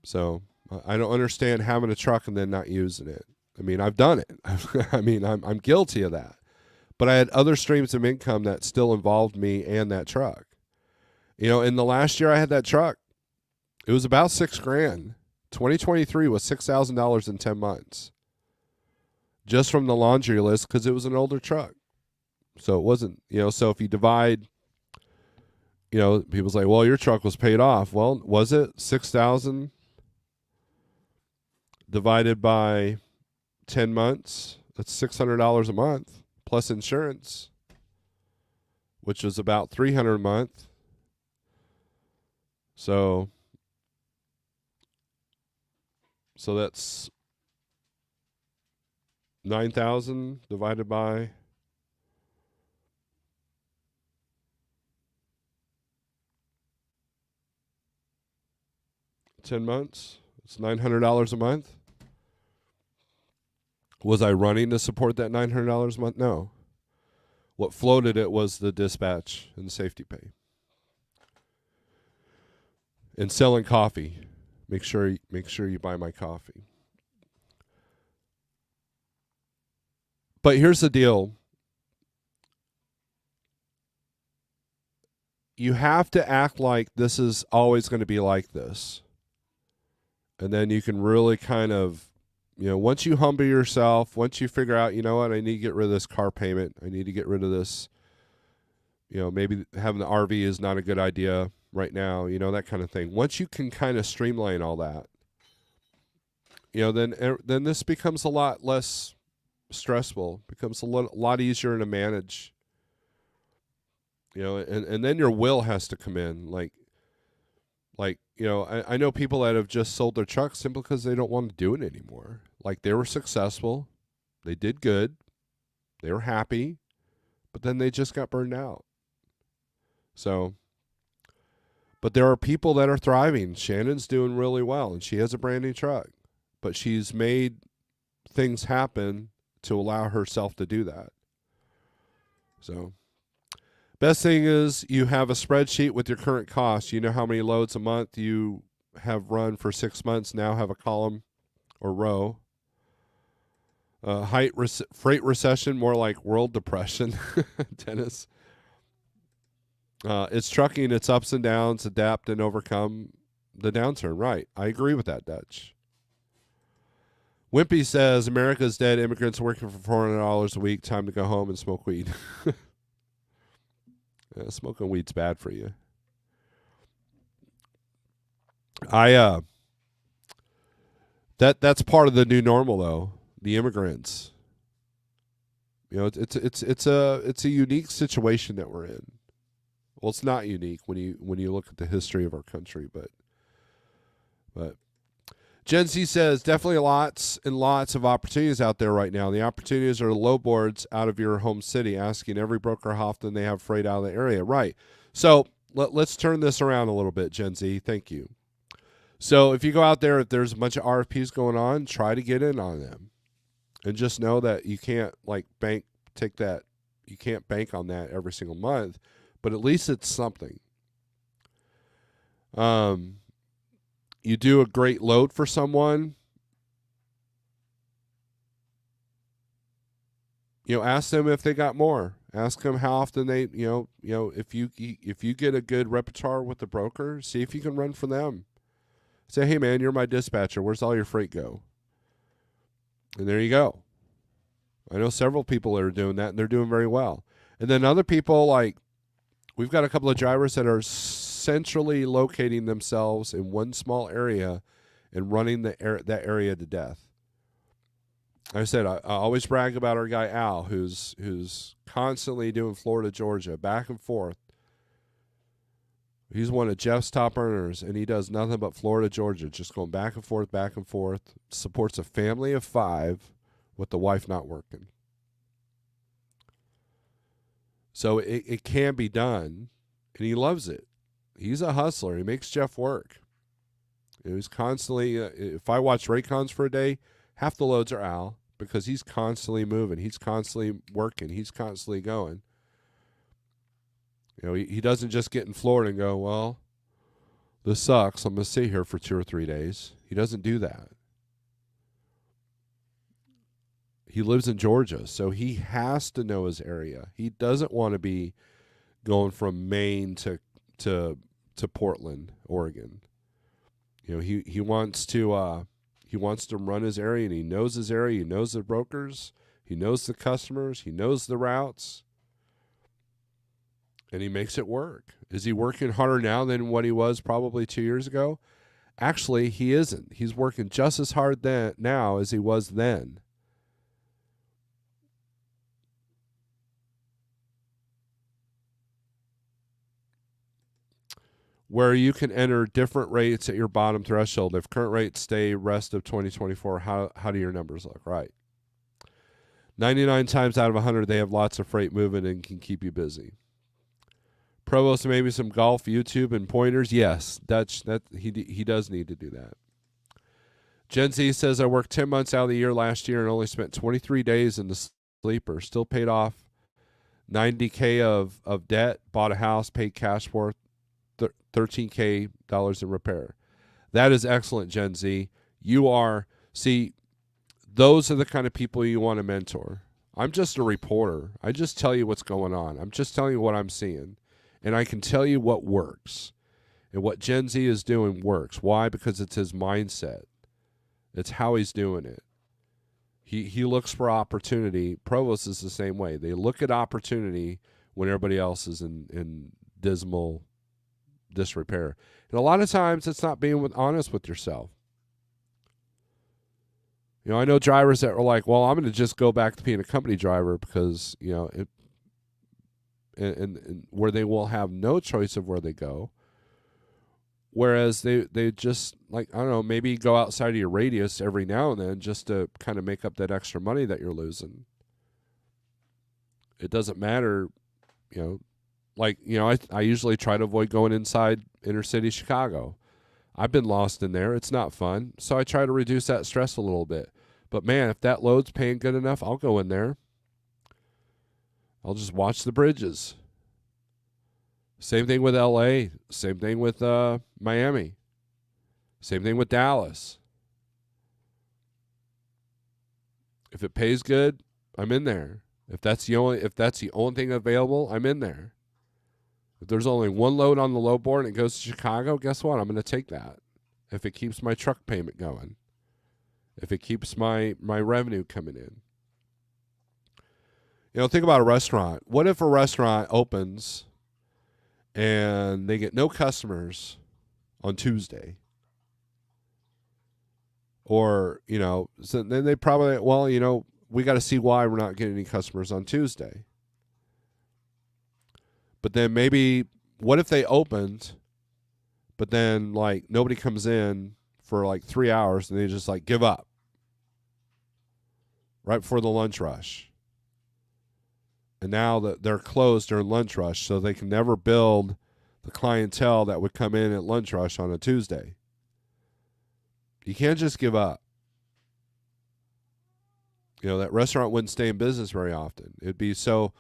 So I don't understand having a truck and then not using it. I mean, I've done it. I mean, I'm guilty of that. But I had other streams of income that still involved me and that truck. You know, in the last year I had that truck, it was about $6,000. 2023 was $6,000 in 10 months. Just from the laundry list, because it was an older truck. So it wasn't, you know, so if you divide, you know, people say, well, your truck was paid off. Well, was it? 6,000 divided by 10 months, that's $600 a month, plus insurance, which was about $300 a month. So that's 9,000 divided by 10 months. It's $900 a month. Was I running to support that $900 a month? No. What floated it was the dispatch and the safety pay. And selling coffee. Make sure you buy my coffee. But here's the deal. You have to act like this is always going to be like this. And then you can really kind of, you know, once you humble yourself, once you figure out, you know what, I need to get rid of this car payment. I need to get rid of this maybe having the RV is not a good idea right now, that kind of thing. Once you can kind of streamline all that, then this becomes a lot less stressful, becomes a lot easier to manage, and then your will has to come in. I know people that have just sold their trucks simply because they don't want to do it anymore. Like, they were successful, they did good, they were happy, but then they just got burned out. So, but there are people that are thriving. Shannon's doing really well, and she has a brand new truck, but she's made things happen to allow herself to do that. So, best thing is you have a spreadsheet with your current costs. You know how many loads a month you have run for 6 months. Now have a column or row. Freight recession, more like world depression. Dennis. It's trucking, its ups and downs, adapt and overcome the downturn. Right. I agree with that, Dutch. Wimpy says, America's dead. Immigrants working for $400 a week. Time to go home and smoke weed. Yeah, smoking weed's bad for you. That's part of the new normal, though. The immigrants. It's a unique situation that we're in. Well, it's not unique when you look at the history of our country, but Gen Z says definitely lots and lots of opportunities out there right now. The opportunities are low boards out of your home city, asking every broker how often they have freight out of the area. Right. So let's turn this around a little bit, Gen Z. Thank you. So if you go out there, if there's a bunch of RFPs going on, try to get in on them, and just know that you can't you can't bank on that every single month, but at least it's something. You do a great load for someone, ask them if they got more. Ask them how often they, if you get a good repertoire with the broker, see if you can run for them. Say, hey man, you're my dispatcher. Where's all your freight go? And there you go. I know several people that are doing that, and they're doing very well. And then other people, like, we've got a couple of drivers that are centrally locating themselves in one small area and running that area to death. Like I said, I always brag about our guy Al, who's constantly doing Florida, Georgia, back and forth. He's one of Jeff's top earners, and he does nothing but Florida, Georgia, just going back and forth, supports a family of 5 with the wife not working. So it can be done, and he loves it. He's a hustler. He makes Jeff work. He's constantly, if I watch Raycons for a day, half the loads are Al, because he's constantly moving. He's constantly working. He's constantly going. He doesn't just get in Florida and go, well, this sucks. I'm going to stay here for 2 or 3 days. He doesn't do that. He lives in Georgia, so he has to know his area. He doesn't want to be going from Maine to Portland, Oregon. He wants to run his area, and he knows his area. He knows the brokers. He knows the customers. He knows the routes. And he makes it work. Is he working harder now than what he was probably 2 years ago? Actually, he isn't. He's working just as hard now as he was then. Where you can enter different rates at your bottom threshold. If current rates stay rest of 2024, how do your numbers look? Right. 99 times out of 100, they have lots of freight moving and can keep you busy. Provost, maybe some golf, YouTube, and pointers. Yes, Dutch. He does need to do that. Gen Z says, I worked 10 months out of the year last year and only spent 23 days in the sleeper. Still paid off $90K of debt, bought a house, paid cash for $13K in repair. That is excellent, Gen Z. Those are the kind of people you want to mentor. I'm just a reporter. I just tell you what's going on. I'm just telling you what I'm seeing. And I can tell you what works. And what Gen Z is doing works. Why? Because it's his mindset. It's how he's doing it. He looks for opportunity. Provost is the same way. They look at opportunity when everybody else is in dismal disrepair. And a lot of times it's not being honest with yourself. You know, I know drivers that are like, well, I'm going to just go back to being a company driver because, you know, and where they will have no choice of where they go. Whereas they just, like, I don't know, maybe go outside of your radius every now and then just to kind of make up that extra money that you're losing. It doesn't matter, you know, like, you know, I usually try to avoid going inside inner city Chicago. I've been lost in there. It's not fun. So I try to reduce that stress a little bit. But man, if that load's paying good enough, I'll go in there. I'll just watch the bridges. Same thing with LA. Same thing with Miami. Same thing with Dallas. If it pays good, I'm in there. If that's the only thing available, I'm in there. If there's only one load on the load board and it goes to Chicago, guess what? I'm going to take that. If it keeps my truck payment going. If it keeps my revenue coming in. You know, think about a restaurant. What if a restaurant opens and they get no customers on Tuesday? Or, you know, so then they probably, well, you know, we got to see why we're not getting any customers on Tuesday. But then maybe, what if they opened, but then, like, nobody comes in for, like, 3 hours and they just, like, give up right before the lunch rush. And now that they're closed during lunch rush, so they can never build the clientele that would come in at lunch rush on a Tuesday. You can't just give up. You know, that restaurant wouldn't stay in business very often. It'd be so,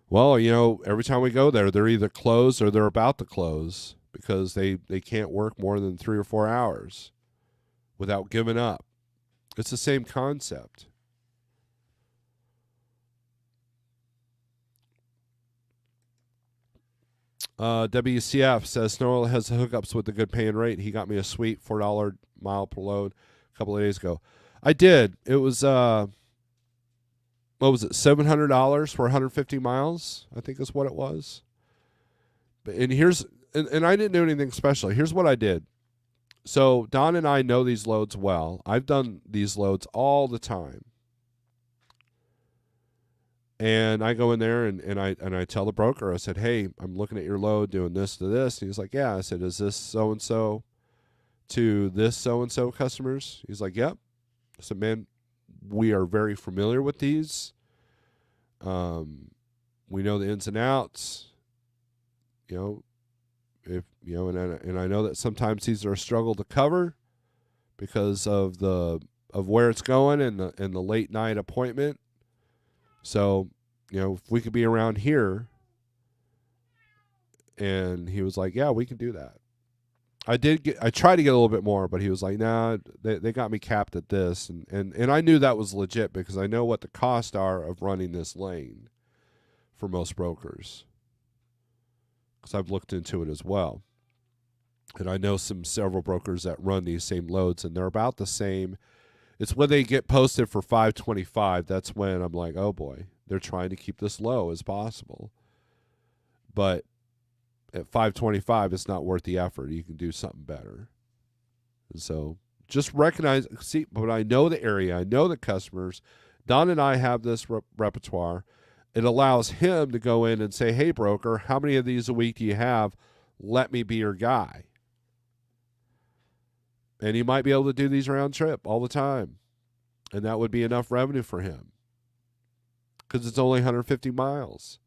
well, you know, every time we go there, they're either closed or they're about to close because they can't work more than 3 or 4 hours without giving up. It's the same concept. WCF says Snorelord has hookups with a good paying rate. He got me a sweet $4 mile per load a couple of days ago. I did. It was what was it? $700 for 150 miles, I think is what it was. And I didn't do anything special. Here's what I did. So Don and I know these loads well. I've done these loads all the time. And I go in there and I tell the broker, I said, hey, I'm looking at your load doing this to this. And he's like, yeah. I said, is this so-and-so to this so-and-so customers? He's like, yep. I said, man, we are very familiar with these. We know the ins and outs. You know, if you know, and I know that sometimes these are a struggle to cover because of where it's going and the late night appointment. So, you know, if we could be around here. And he was like, yeah, we can do that. I tried to get a little bit more, but he was like, nah, they got me capped at this. And I knew that was legit because I know what the costs are of running this lane for most brokers. Because I've looked into it as well. And I know several brokers that run these same loads, and they're about the same. It's when they get posted for $525, that's when I'm like, oh boy, they're trying to keep this low as possible. But at $525, it's not worth the effort. You can do something better. And so just recognize, see, but I know the area. I know the customers. Don and I have this repertoire. It allows him to go in and say, hey, broker, how many of these a week do you have? Let me be your guy. And he might be able to do these round trip all the time. And that would be enough revenue for him. Because it's only 150 miles.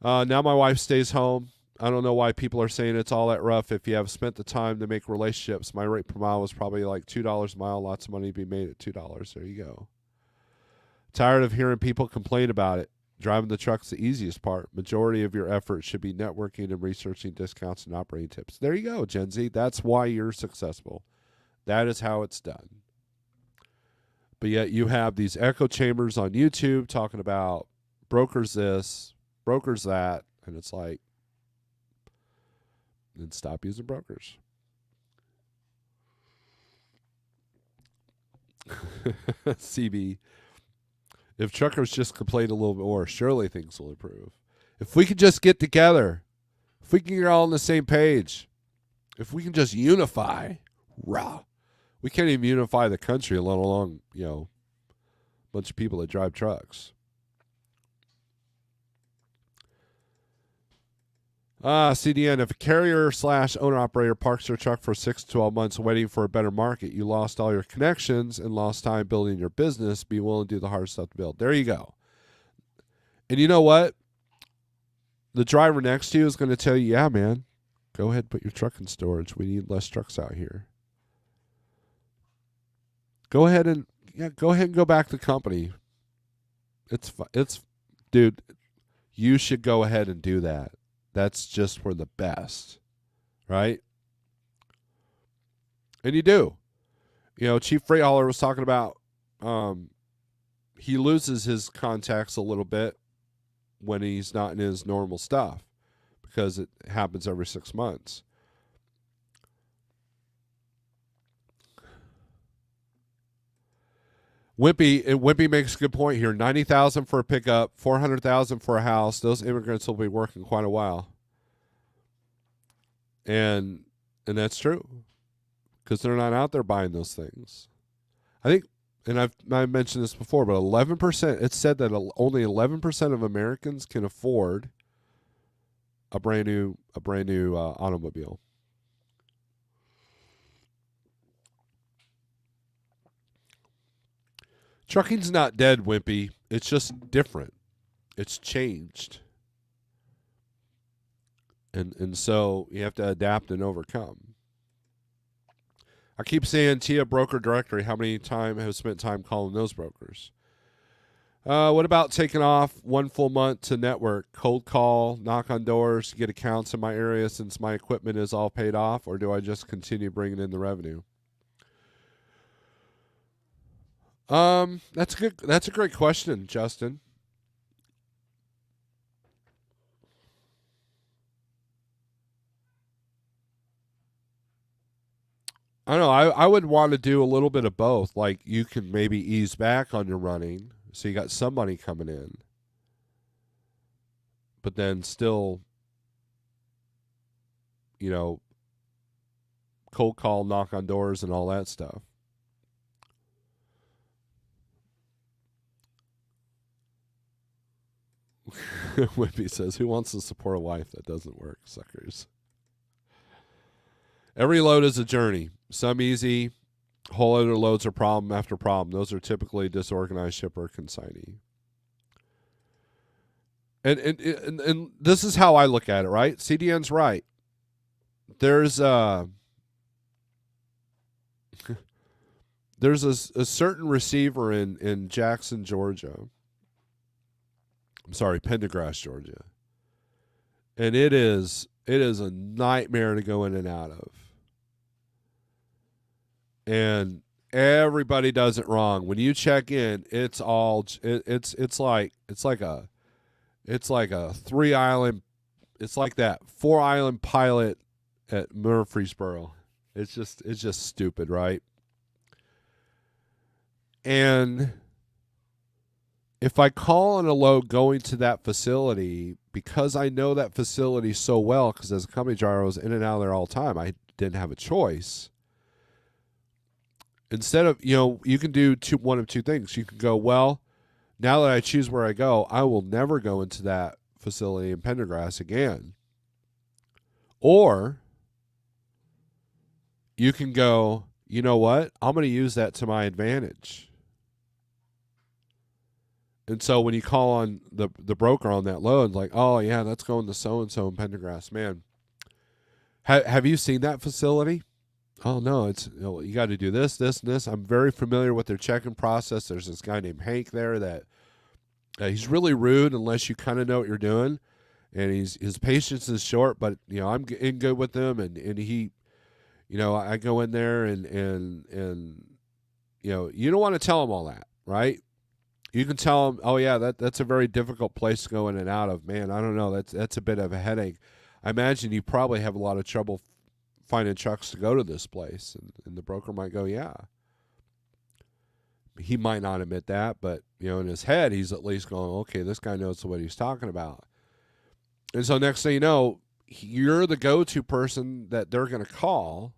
Now my wife stays home. I don't know why people are saying it's all that rough. If you have spent the time to make relationships, my rate per mile was probably like $2 a mile. Lots of money to be made at $2. There you go. Tired of hearing people complain about it. Driving the truck's the easiest part. Majority of your effort should be networking and researching discounts and operating tips. There you go, Gen Z. That's why you're successful. That is how it's done. But yet you have these echo chambers on YouTube talking about brokers this, brokers that, and it's like, then stop using brokers. CB. If truckers just complain a little bit more, surely things will improve. If we could just get together, if we can get all on the same page, if we can just unify, rah. We can't even unify the country, let alone, a bunch of people that drive trucks. CDN, if a carrier/owner-operator parks their truck for 6 to 12 months waiting for a better market, you lost all your connections and lost time building your business. Be willing to do the hard stuff to build. There you go. And you know what? The driver next to you is going to tell you, yeah, man, go ahead and put your truck in storage. We need less trucks out here. Go ahead and go back to the company. Dude, you should go ahead and do that. That's just for the best, right? And you do. Chief Freight Hauler was talking about he loses his contacts a little bit when he's not in his normal stuff because it happens every 6 months. Wimpy makes a good point here. $90,000 for a pickup, $400,000 for a house. Those immigrants will be working quite a while, and that's true because they're not out there buying those things. I think, and I've mentioned this before, but 11%. It's said that only 11% of Americans can afford a brand new automobile. Trucking's not dead, Wimpy. It's just different. It's changed. And so you have to adapt and overcome. I keep saying TIA Broker Directory. How many have spent time calling those brokers? What about taking off 1 full month to network, cold call, knock on doors, get accounts in my area since my equipment is all paid off, or do I just continue bringing in the revenue? That's a great question, Justin. I don't know. I would want to do a little bit of both. Like you can maybe ease back on your running, so you got some money coming in, but then still, cold call, knock on doors, and all that stuff. Whippy says, who wants to support a wife that doesn't work? Suckers. Every load is a journey. Some easy, whole other loads are problem after problem. Those are typically disorganized shipper consignee. And this is how I look at it, right? CDN's right. There's a certain receiver in Jackson, Georgia. I'm sorry, Pendergrass, Georgia. And it is a nightmare to go in and out of. And everybody does it wrong. When you check in, it's like a 3-island, it's like that 4-island pilot at Murfreesboro. It's just stupid, right? And if I call on a load going to that facility, because I know that facility so well, because as a company driver, I was in and out of there all the time, I didn't have a choice. Instead of, you can do one of two things. You can go, well, now that I choose where I go, I will never go into that facility in Pendergrass again. Or you can go, you know what? I'm going to use that to my advantage. And so when you call on the broker on that load, like, oh, yeah, that's going to so-and-so in Pendergrass. Man, have you seen that facility? Oh, no, you got to do this, this, and this. I'm very familiar with their check-in process. There's this guy named Hank there that he's really rude unless you kind of know what you're doing. And his patience is short, but, I'm in good with him. And he, I go in there and you don't want to tell him all that, right? You can tell them, oh, yeah, that's a very difficult place to go in and out of. Man, I don't know. That's a bit of a headache. I imagine you probably have a lot of trouble finding trucks to go to this place. And the broker might go, yeah. He might not admit that, but in his head, he's at least going, okay, this guy knows what he's talking about. And so next thing you know, you're the go-to person that they're going to call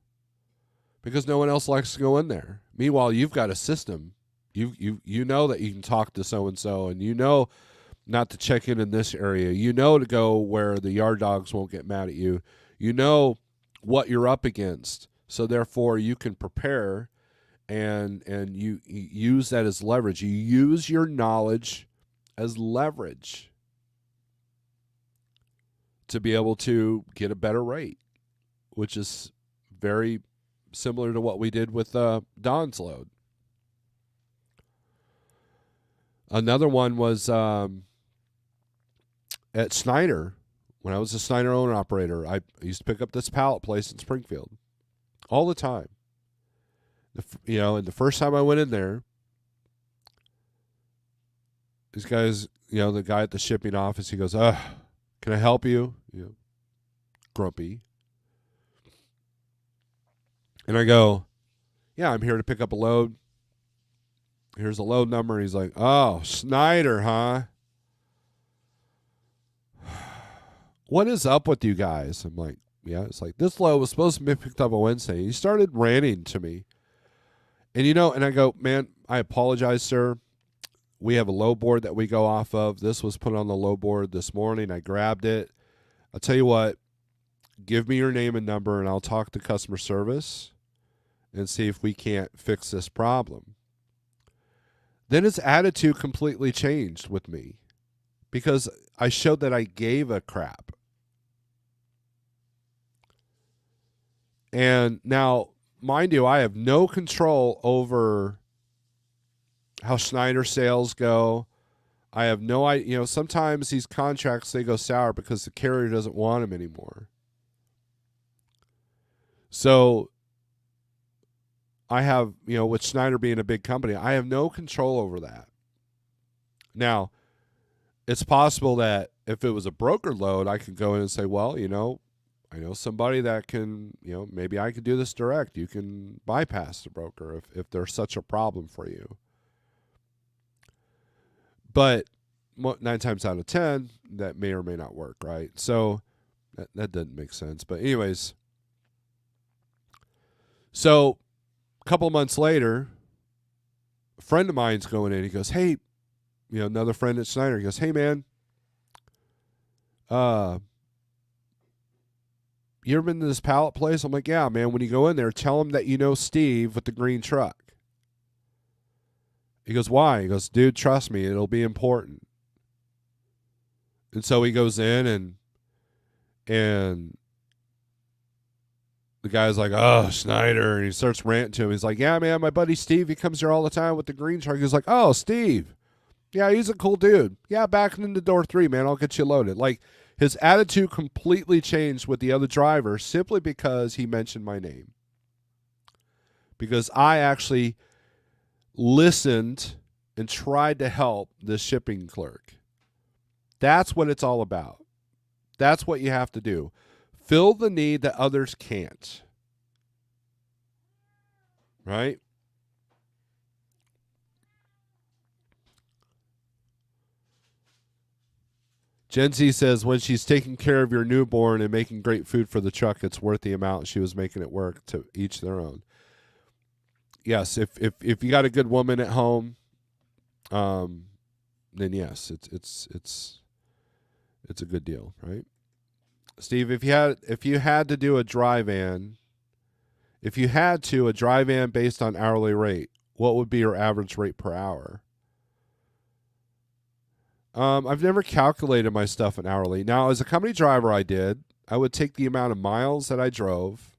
because no one else likes to go in there. Meanwhile, you've got a system. You know that you can talk to so-and-so, and you know not to check in this area. You know to go where the yard dogs won't get mad at you. You know what you're up against. So therefore, you can prepare and you use that as leverage. You use your knowledge as leverage to be able to get a better rate, which is very similar to what we did with Don's load. Another one was at Snyder. When I was a Snyder owner-operator, I used to pick up this pallet place in Springfield all the time. And the first time I went in there, these guys, the guy at the shipping office, he goes, can I help you? Grumpy. And I go, yeah, I'm here to pick up a load. Here's a load number. And he's like, oh, Snyder, huh? What is up with you guys? I'm like, yeah. It's like, this load was supposed to be picked up on Wednesday. He started ranting to me. And, and I go, man, I apologize, sir. We have a load board that we go off of. This was put on the load board this morning. I grabbed it. I'll tell you what, give me your name and number, and I'll talk to customer service and see if we can't fix this problem. Then his attitude completely changed with me because I showed that I gave a crap. And now, mind you, I have no control over how Schneider sales go. I have no idea. Sometimes these contracts, they go sour because the carrier doesn't want them anymore. So I have, with Schneider being a big company, I have no control over that. Now, it's possible that if it was a broker load, I could go in and say, well, I know somebody that can, maybe I could do this direct. You can bypass the broker if there's such a problem for you. But 9 times out of 10, that may or may not work, right? So that doesn't make sense. But anyways, so a couple of months later, a friend of mine's going in. He goes, hey, another friend at Snyder. He goes, hey, man, you ever been to this pallet place? I'm like, yeah, man. When you go in there, tell him that you know Steve with the green truck. He goes, why? He goes, dude, trust me, it'll be important. And so he goes in and the guy's like, oh, Snyder. And he starts ranting to him. He's like, yeah, man, my buddy Steve, he comes here all the time with the green truck. He's like, oh, Steve. Yeah, he's a cool dude. Yeah, back into door 3, man. I'll get you loaded. Like, his attitude completely changed with the other driver simply because he mentioned my name. Because I actually listened and tried to help the shipping clerk. That's what it's all about. That's what you have to do. Fill the need that others can't. Right? Gen Z says, when she's taking care of your newborn and making great food for the truck, it's worth the amount she was making it work. To each their own. Yes, if you got a good woman at home, then yes, it's a good deal, right? Steve, if you had to do a dry van, based on hourly rate, what would be your average rate per hour? I've never calculated my stuff in hourly. Now, as a company driver, I would take the amount of miles that I drove.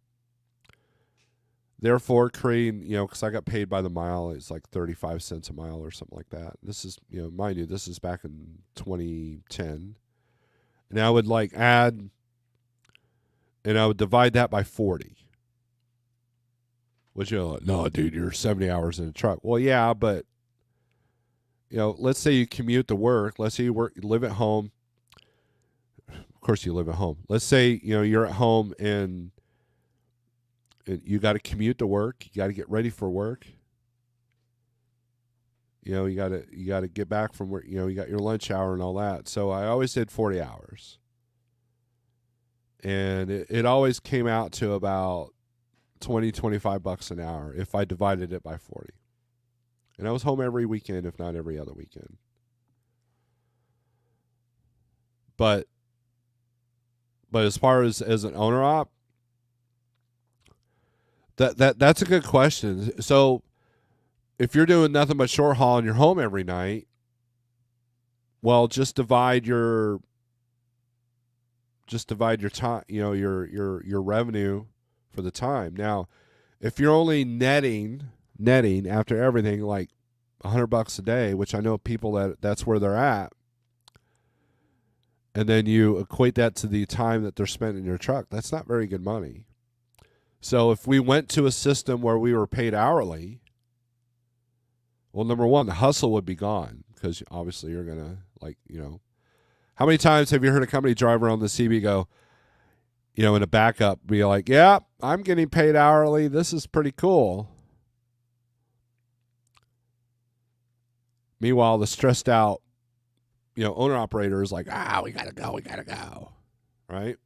Therefore, creating, because I got paid by the mile, it's like 35 cents a mile or something like that. This is, mind you, this is back in 2010. And I would add, and I would divide that by 40. Which, no, dude, you're 70 hours in a truck. Well, yeah, but, let's say you commute to work. Let's say you live at home. Of course you live at home. Let's say, you're at home and you got to commute to work. You got to get ready for work. You got to get back from where you got your lunch hour and all that. So I always did 40 hours, and it always came out to about 25 bucks an hour if I divided it by 40. And I was home every weekend, if not every other weekend. But as far as an owner op, that's a good question. So if you're doing nothing but short haul and you're home every night, well, just divide your time, your revenue for the time. Now, if you're only netting after everything like $100 a day, which I know people that's where they're at, and then you equate that to the time that they're spending in your truck, that's not very good money. So if we went to a system where we were paid hourly, well, number one, the hustle would be gone because obviously you're going to, how many times have you heard a company driver on the CB go, in a backup, be like, yeah, I'm getting paid hourly. This is pretty cool. Meanwhile, the stressed out, owner operator is like, we got to go. Right?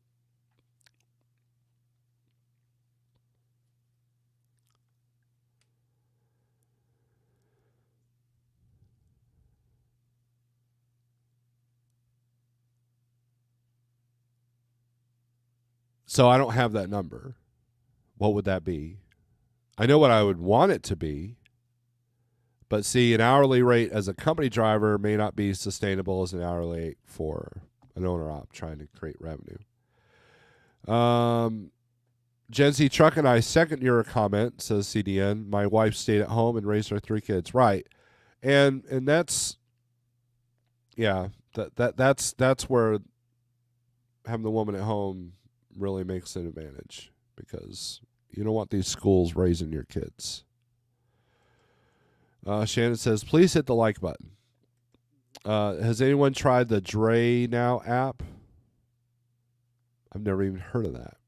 So I don't have that number. What would that be? I know what I would want it to be. But see, an hourly rate as a company driver may not be sustainable as an hourly rate for an owner op trying to create revenue. Gen Z Truck and I second your comment, says CDN. My wife stayed at home and raised our 3 kids. Right. And that's that's where having the woman at home really makes an advantage, because you don't want these schools raising your kids. Shannon says, please hit the like button. Has anyone tried the Dre Now app? I've never even heard of that.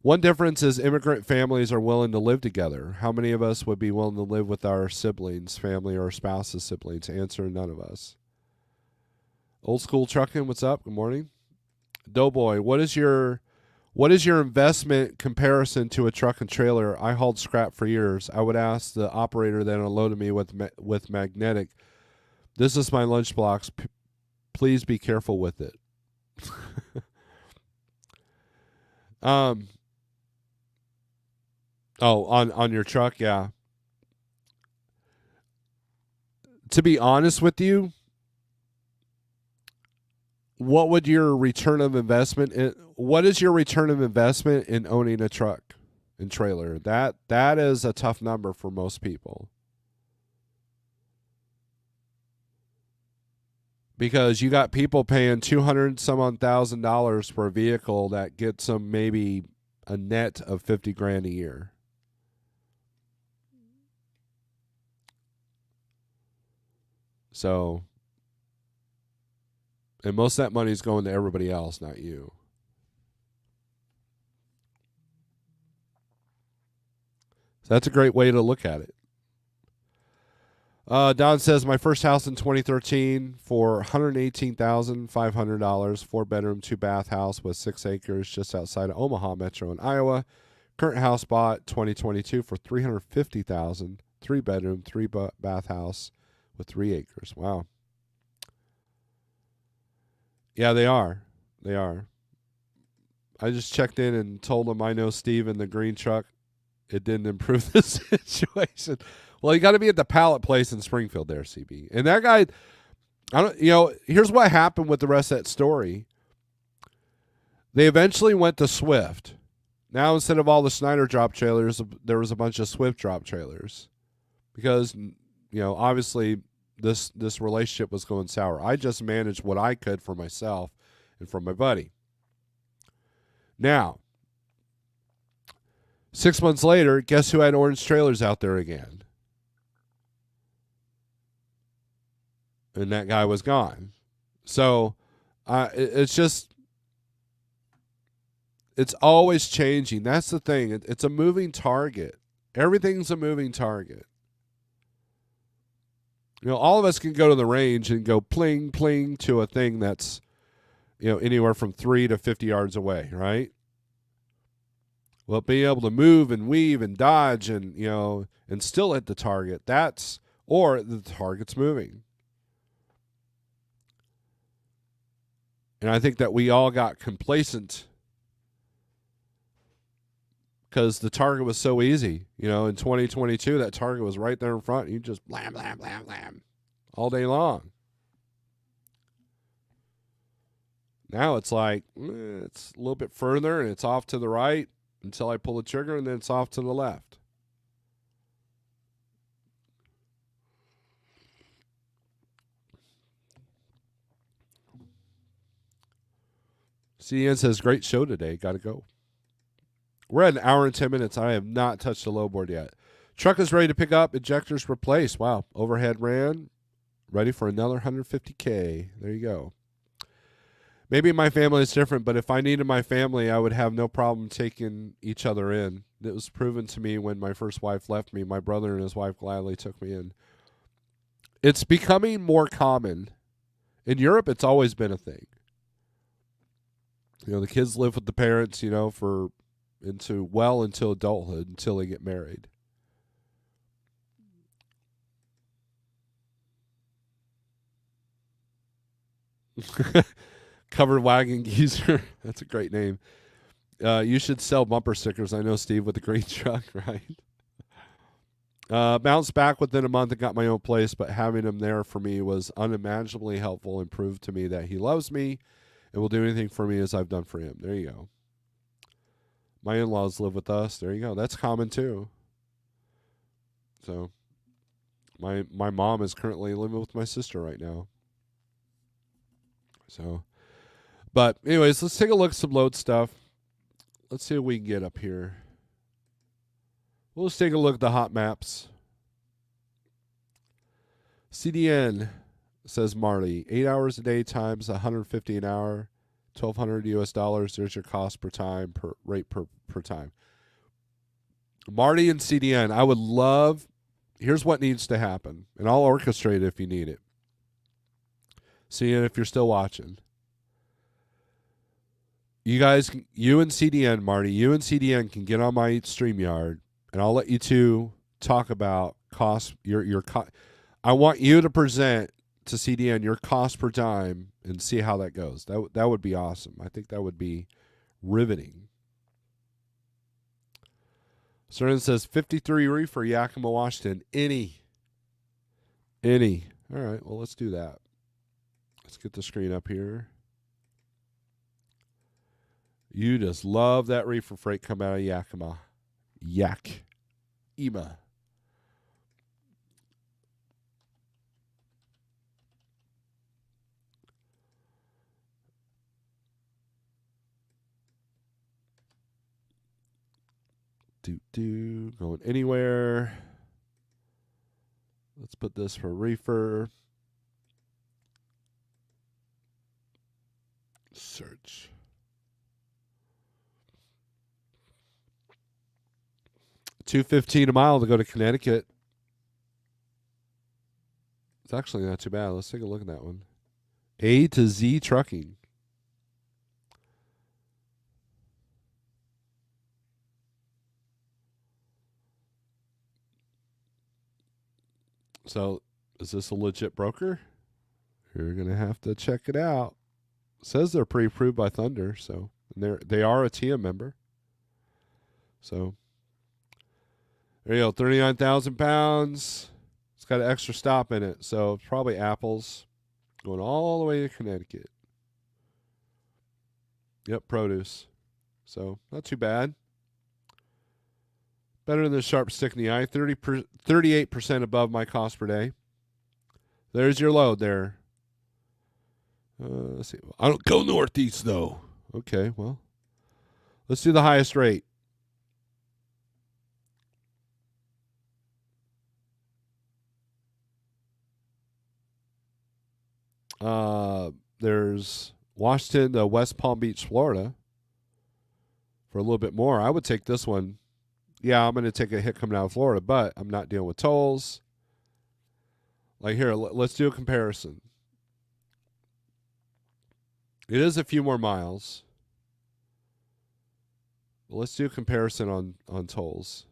One difference is immigrant families are willing to live together. How many of us would be willing to live with our siblings, family, or spouse's siblings? Answer, none of us. Old School Trucking, what's up? Good morning. Doughboy, what is your investment comparison to a truck and trailer? I hauled scrap for years. I would ask the operator that unloaded me with magnetic, this is my lunchbox. Please be careful with it. On your truck, yeah. To be honest with you, what would your return of investment what is your return of investment in owning a truck and trailer? That is a tough number for most people. Because you got people paying $200,000 for a vehicle that gets them maybe a net of $50,000 a year. So, and most of that money is going to everybody else, not you. So that's a great way to look at it. Don says, my first house in 2013 for $118,500, 4-bedroom, 2-bath house with 6 acres just outside of Omaha Metro in Iowa. Current house bought 2022 for $350,000, 3-bedroom, 3-bath house with 3 acres. Wow. Yeah, they are. They are. I just checked in and told them I know Steve in the green truck. It didn't improve the situation. Well, you got to be at the pallet place in Springfield there, CB. And that guy, here's what happened with the rest of that story. They eventually went to Swift. Now, instead of all the Snyder drop trailers, there was a bunch of Swift drop trailers. Because, obviously this relationship was going sour. I just managed what I could for myself and for my buddy. Now, 6 months later, guess who had orange trailers out there again? And that guy was gone. So it's always changing. That's the thing. It's a moving target. Everything's a moving target. All of us can go to the range and go pling, pling to a thing that's, anywhere from 3 to 50 yards away, right? Well, being able to move and weave and dodge and, and still hit the target, or the target's moving. And I think that we all got complacent because the target was so easy. In 2022, that target was right there in front. You just blam, blam, blam, blam all day long. Now it's like, it's a little bit further and it's off to the right until I pull the trigger and then it's off to the left. CN says, great show today. Got to go. We're at an hour and 10 minutes. I have not touched the low board yet. Truck is ready to pick up. Injectors replaced. Wow. Overhead ran. Ready for another 150K. There you go. Maybe my family is different, but if I needed my family, I would have no problem taking each other in. It was proven to me when my first wife left me. My brother and his wife gladly took me in. It's becoming more common. In Europe, it's always been a thing. The kids live with the parents, until adulthood, until they get married. Covered Wagon Geezer. That's a great name. You should sell bumper stickers. I know Steve with the green truck, right? Bounced back within a month and got my own place, but having him there for me was unimaginably helpful and proved to me that he loves me and will do anything for me as I've done for him. There you go. My in-laws live with us. There you go. That's common too. So my mom is currently living with my sister right now. So, but anyways, let's take a look at some load stuff. Let's see what we can get up here. Well, let's take a look at the hot maps. CDN, says Marty, 8 hours a day times 150 an hour, $1,200 US dollars. There's your cost per time, per rate per time. Marty and CDN, I would love. Here's what needs to happen, and I'll orchestrate it if you need it. CDN, if you're still watching, you guys, you and CDN, Marty, you and CDN can get on my StreamYard, and I'll let you two talk about cost. I want you to present to CDN your cost per time and see how that goes. That would be awesome. I think that would be riveting. Cernan says 53 reefer, Yakima, Washington. Any. All right, well, let's do that. Let's get the screen up here. You just love that reefer freight coming out of Yakima. Yakima. Going anywhere. Let's put this for reefer. Search. $2.15 a mile to go to Connecticut. It's actually not too bad. Let's take a look at that one. A to Z Trucking. So, is this a legit broker? You're going to have to check it out. It says they're pre-approved by Thunder, so they are a TM member. So, there you go, 39,000 pounds. It's got an extra stop in it, so it's probably apples going all the way to Connecticut. Yep, produce. So, not too bad. Better than the sharp stick in the eye. 38% above my cost per day. There's your load there. Let's see. I don't go northeast, though. Okay, well, let's do the highest rate. There's Washington to West Palm Beach, Florida for a little bit more. I would take this one. Yeah, I'm going to take a hit coming out of Florida, but I'm not dealing with tolls. Like here, let's do a comparison. It is a few more miles. Let's do a comparison on tolls.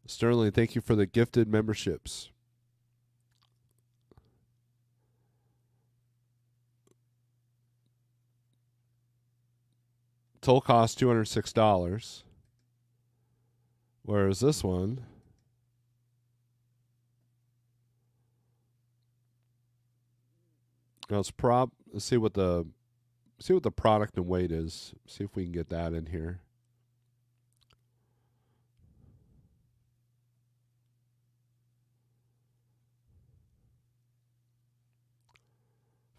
Sterling, thank you for the gifted memberships. Toll cost $206. Whereas this one, now let's see what the product and weight is. See if we can get that in here.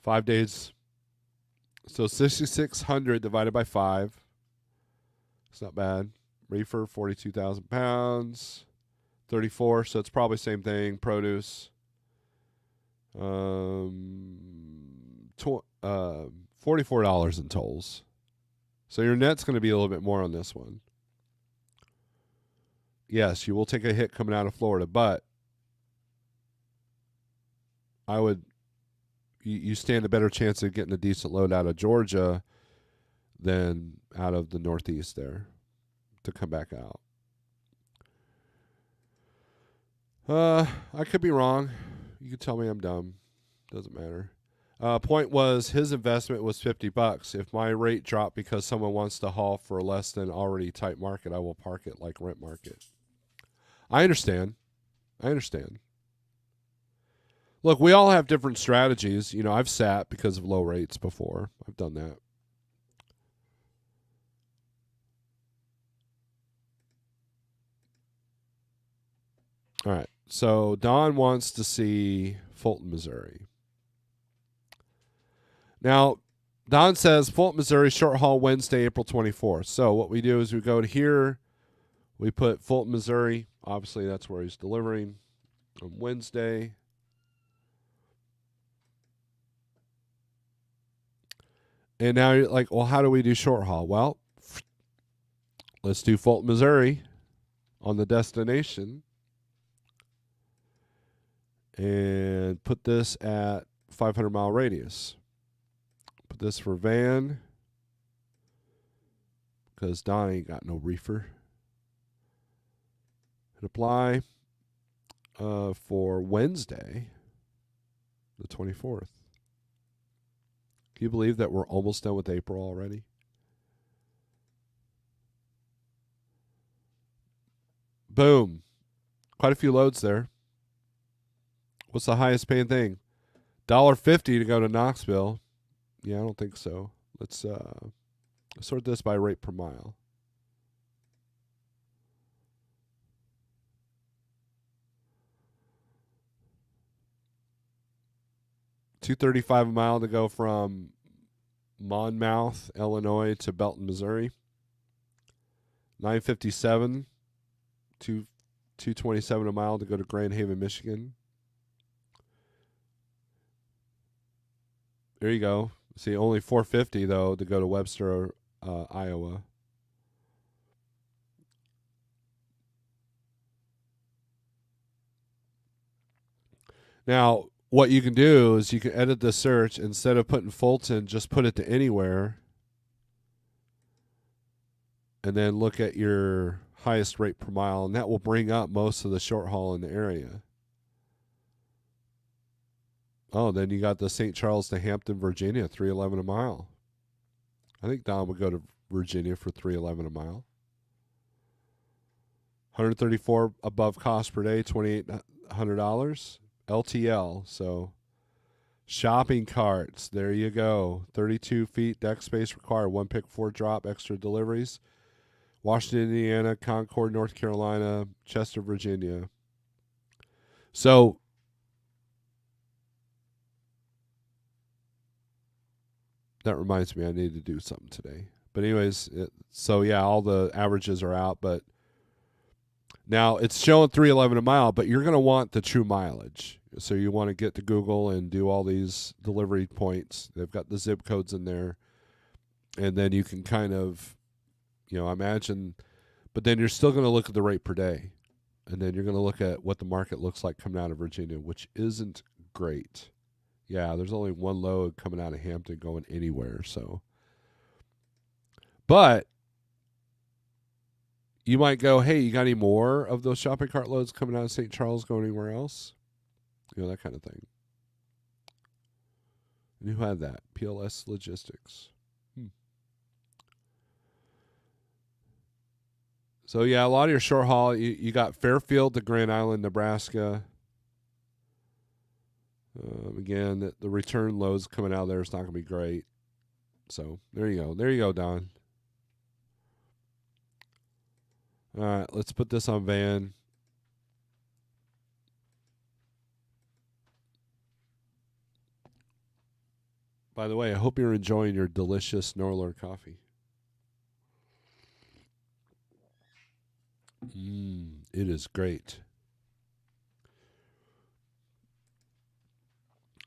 $5 So 6,600 divided by 5. It's not bad. Reefer, 42,000 pounds. 34, so it's probably same thing. Produce. $44 in tolls. So your net's going to be a little bit more on this one. Yes, you will take a hit coming out of Florida, but you stand a better chance of getting a decent load out of Georgia than out of the Northeast there to come back out. I could be wrong. You can tell me I'm dumb. Doesn't matter. Point was his investment was $50. If my rate dropped because someone wants to haul for a less than already tight market, I will park it like rent market. I understand. Look, we all have different strategies. You know, I've sat because of low rates before. I've done that. All right. So Don wants to see Fulton, Missouri. Now, Don says Fulton, Missouri, short haul Wednesday, April 24th. So what we do is we go to here. We put Fulton, Missouri. Obviously, that's where he's delivering on Wednesday. And now you're like, well, how do we do short haul? Well, let's do Fulton, Missouri on the destination. And put this at 500-mile radius. Put this for van because Don ain't got no reefer. Hit apply for Wednesday, the 24th. Can you believe that we're almost done with April already? Boom. Quite a few loads there. What's the highest paying thing? $1.50 to go to Knoxville. Yeah, I don't think so. Let's sort this by rate per mile. $2.35 a mile to go from Monmouth, Illinois to Belton, Missouri. $9.57 to $2.27 a mile to go to Grand Haven, Michigan. There you go. See, only $4.50 though to go to Webster, Iowa. Now, what you can do is you can edit the search. Instead of putting Fulton, just put it to anywhere. And then look at your highest rate per mile. And that will bring up most of the short haul in the area. Oh, then you got the St. Charles to Hampton, Virginia, $3.11 a mile. I think Don would go to Virginia for $3.11 a mile. $134 above cost per day, $2,800. LTL, so shopping carts, there you go. 32 feet deck space required, 1 pick 4 drop, extra deliveries. Washington, Indiana, Concord, North Carolina, Chester, Virginia. So that reminds me I need to do something today. But anyways, so yeah, all the averages are out, but now it's showing $3.11 a mile, but you're going to want the true mileage. So you want to get to Google and do all these delivery points. They've got the zip codes in there. And then you can kind of, imagine, but then you're still going to look at the rate per day. And then you're going to look at what the market looks like coming out of Virginia, which isn't great. Yeah, there's only one load coming out of Hampton going anywhere. So, but you might go, hey, you got any more of those shopping cart loads coming out of St. Charles going anywhere else? You know, that kind of thing. And who had that? PLS Logistics. So, yeah, a lot of your short haul, you got Fairfield to Grand Island, Nebraska. Again, the return loads coming out of there is not going to be great. So, there you go. There you go, Don. All right, let's put this on van. By the way, I hope you're enjoying your delicious Snorelord coffee. It is great.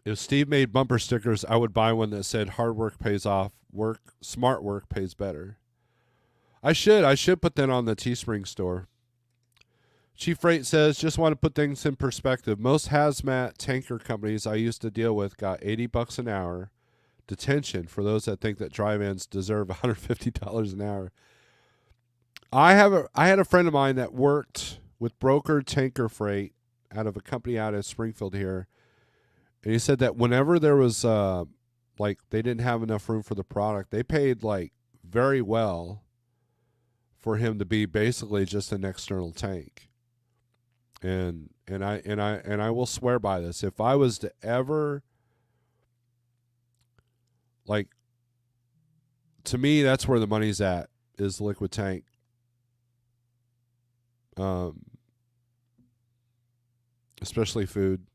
If Steve made bumper stickers, I would buy one that said "Hard work pays off. Smart work pays better." I should put that on the Teespring store. Chief Freight says, just want to put things in perspective. Most hazmat tanker companies I used to deal with got $80 an hour detention for those that think that dry vans deserve $150 an hour. I had a friend of mine that worked with brokered tanker freight out of a company out of Springfield here, and he said that whenever there was like they didn't have enough room for the product, they paid like very well for him to be basically just an external tank. And I will swear by this. If I was to ever, like, to me, that's where the money's at, is liquid tank. Especially food.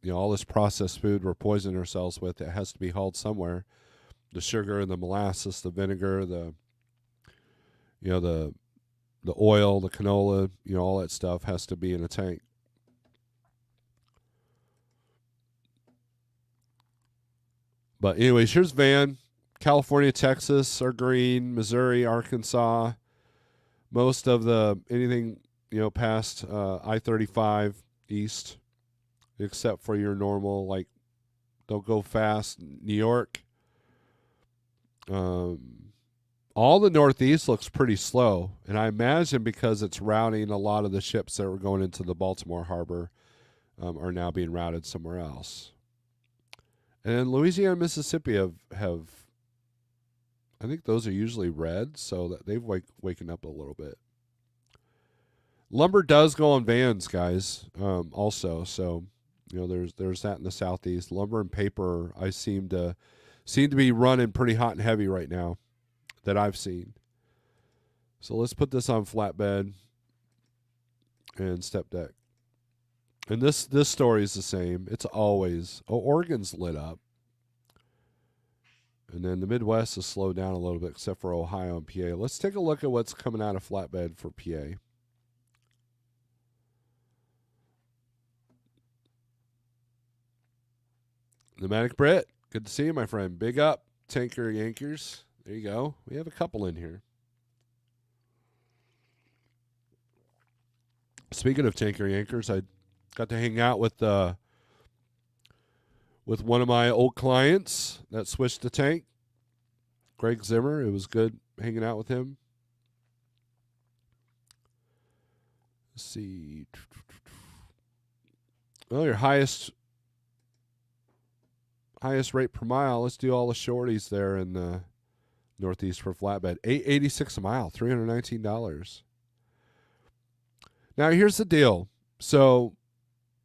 You know, all this processed food we're poisoning ourselves with, it has to be hauled somewhere. The sugar and the molasses, the vinegar, the oil, the canola, you know, all that stuff has to be in a tank. But anyways, here's van. California, Texas are green. Missouri, Arkansas. Most of anything, you know, past I-35 east, except for your normal, like, don't go fast. New York. All the Northeast looks pretty slow, and I imagine because it's routing a lot of the ships that were going into the Baltimore harbor are now being routed somewhere else. And then Louisiana and Mississippi have I think those are usually red, so that they've waken up a little bit. Lumber does go on vans, guys, also. So, you know, there's that in the Southeast. Lumber and paper, I seem to be running pretty hot and heavy right now that I've seen. So let's put this on flatbed and step deck. And this story is the same. It's always, Oregon's lit up. And then the Midwest has slowed down a little bit, except for Ohio and PA. Let's take a look at what's coming out of flatbed for PA. Pneumatic Brit, good to see you, my friend. Big up, Tanker Yankers. There you go. We have a couple in here. Speaking of Tanker Yankers, I got to hang out with one of my old clients that switched to tank, Greg Zimmer. It was good hanging out with him. Let's see. Well, your highest rate per mile. Let's do all the shorties there in the Northeast for flatbed. $8.86 a mile, $319. Now, here's the deal. So,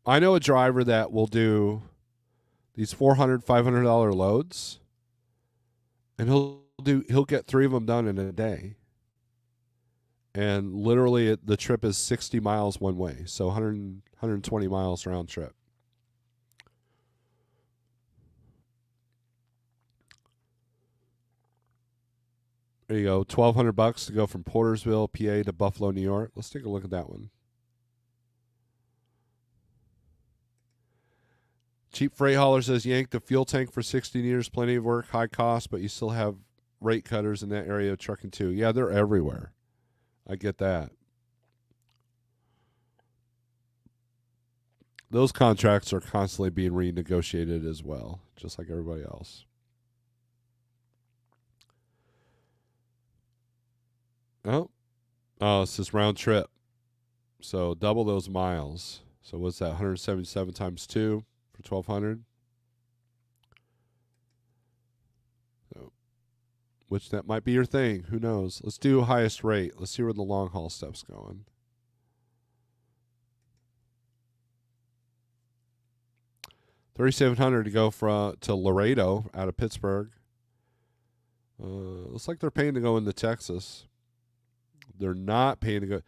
I know a driver that will do these $400, $500 loads, and he'll get 3 of them done in a day. And literally, the trip is 60 miles one way, so 120 miles round trip. There you go, $1,200 to go from Portersville, PA to Buffalo, New York. Let's take a look at that one. Cheap Freight Hauler says, yank the fuel tank for 16 years, plenty of work, high cost, but you still have rate cutters in that area of trucking too. Yeah, they're everywhere. I get that. those contracts are constantly being renegotiated as well, just like everybody else. Oh, it's this round trip. So double those miles. So what's that? 177 times 2 for 1,200. So, which that might be your thing. Who knows? Let's do highest rate. Let's see where the long haul stuff's going. $3,700 to go to Laredo out of Pittsburgh. Looks like they're paying to go into Texas. They're not paying to go.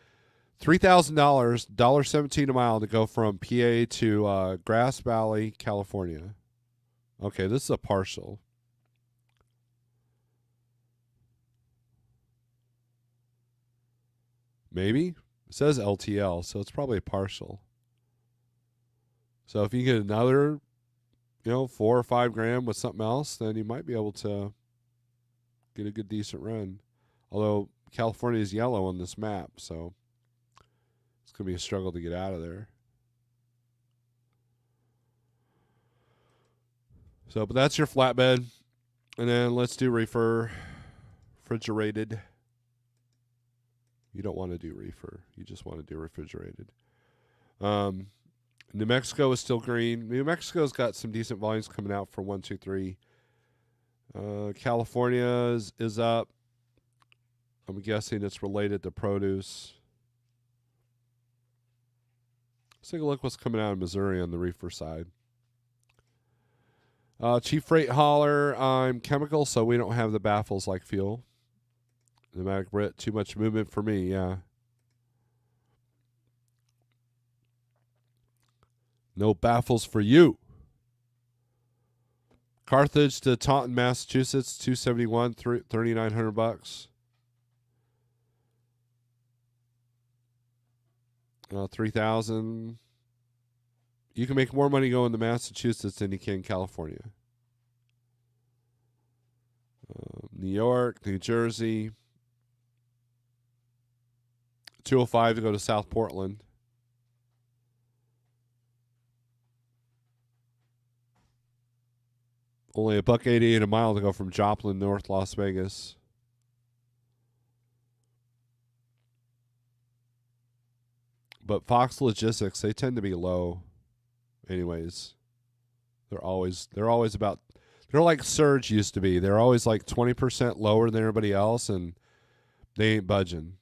$3,000, $1.17 a mile to go from PA to Grass Valley, California. Okay, this is a partial. Maybe? It says LTL, so it's probably a partial. So if you get another, $4 or $5 grand with something else, then you might be able to get a good, decent run. Although California is yellow on this map, so it's going to be a struggle to get out of there. So, but that's your flatbed. And then let's do refrigerated. You don't want to do reefer. You just want to do refrigerated. New Mexico is still green. New Mexico's got some decent volumes coming out for 1, 2, 3. California is up. I'm guessing it's related to produce. Let's take a look what's coming out of Missouri on the reefer side. Chief freight hauler, I'm chemical, so we don't have the baffles like fuel. Pneumatic Brit, too much movement for me, yeah. No baffles for you. Carthage to Taunton, Massachusetts, 271, $3,900. 3,000. You can make more money going to Massachusetts than you can in California. New York, New Jersey. 205 to go to South Portland. Only $1.88 a mile to go from Joplin, North Las Vegas. But Fox Logistics, they tend to be low. Anyways, they're always about. They're like Surge used to be. They're always like 20% lower than everybody else, and they ain't budging.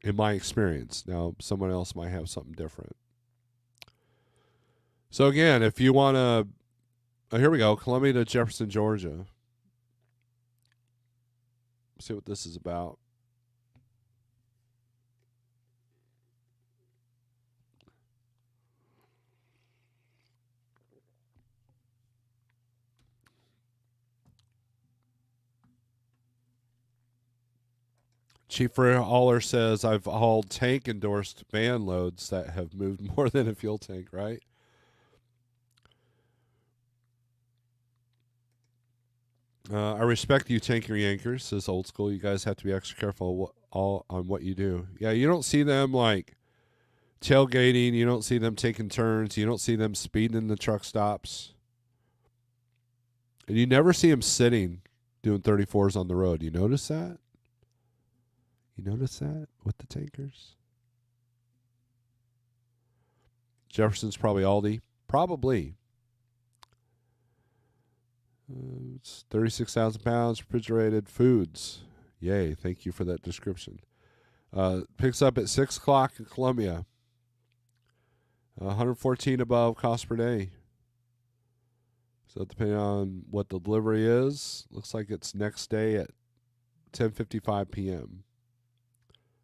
In my experience, now someone else might have something different. So again, if you want to, here we go, Columbia to Jefferson, Georgia. See what this is about. Chief Freight Hauler says, I've hauled tank-endorsed van loads that have moved more than a fuel tank, right? I respect you, tanker yankers, says Old School. You guys have to be extra careful on what you do. Yeah, you don't see them, like, tailgating. You don't see them taking turns. You don't see them speeding in the truck stops. And you never see them sitting doing 34s on the road. You notice that? You notice that with the tankers? Jefferson's probably Aldi. Probably. It's 36,000 pounds, refrigerated foods. Yay, thank you for that description. Picks up at 6 o'clock in Columbia. 114 above cost per day. So depending on what the delivery is, looks like it's next day at 10:55 p.m.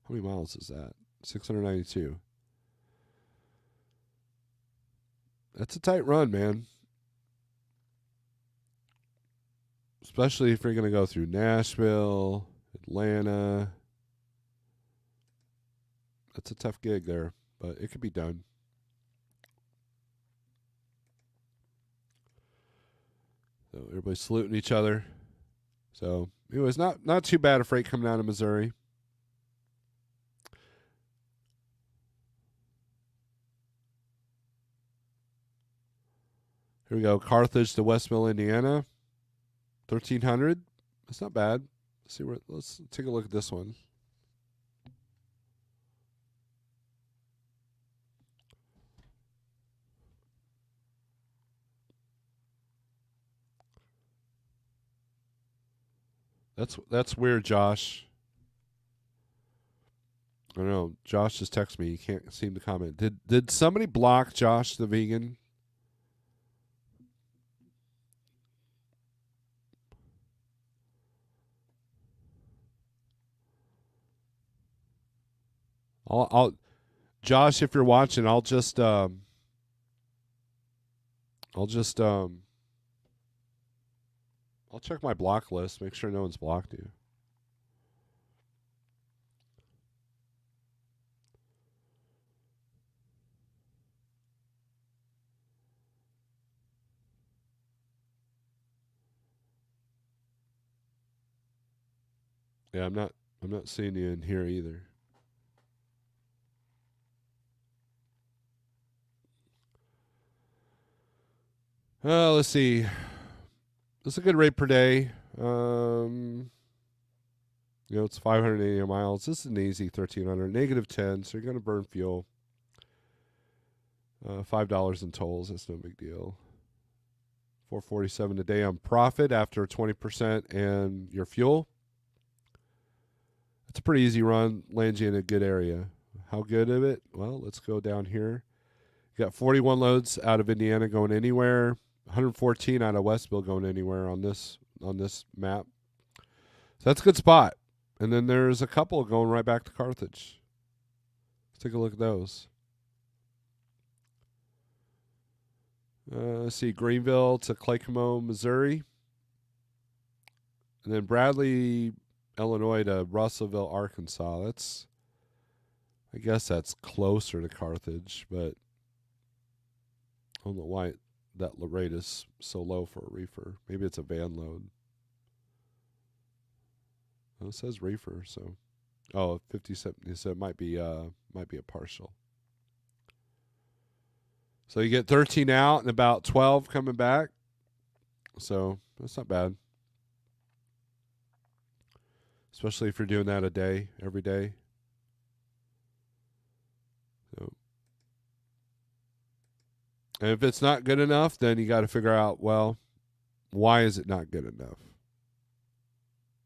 How many miles is that? 692. That's a tight run, man. Especially if you're going to go through Nashville, Atlanta. That's a tough gig there, but it could be done. So everybody's saluting each other. So anyways, not too bad a freight coming out of Missouri. Here we go. Carthage to Westmill, Indiana. 1,300. That's not bad. Let's take a look at this one. That's weird, Josh. I don't know. Josh just texted me. He can't seem to comment. Did somebody block Josh the vegan? I'll Josh, if you're watching, I'll check my block list, make sure no one's blocked you. Yeah, I'm not seeing you in here either. Let's see. It's a good rate per day. It's 580 miles. This is an easy 1,300. Negative 10, so you're going to burn fuel. $5 in tolls. That's no big deal. 447 a day on profit after 20% and your fuel. It's a pretty easy run. Lands you in a good area. How good of it? Well, let's go down here. You got 41 loads out of Indiana going anywhere. 114 out of Westville going anywhere on this map. So that's a good spot. And then there's a couple going right back to Carthage. Let's take a look at those. Let's see, Greenville to Clacamo, Missouri. And then Bradley, Illinois to Russellville, Arkansas. I guess that's closer to Carthage, but I don't know why that rate is so low for a reefer. Maybe it's a van load. Well, it says reefer, so 57. So it might be a partial. So you get 13 out and about 12 coming back. So that's not bad. Especially if you're doing that every day. So, and if it's not good enough, then you got to figure out, well, why is it not good enough?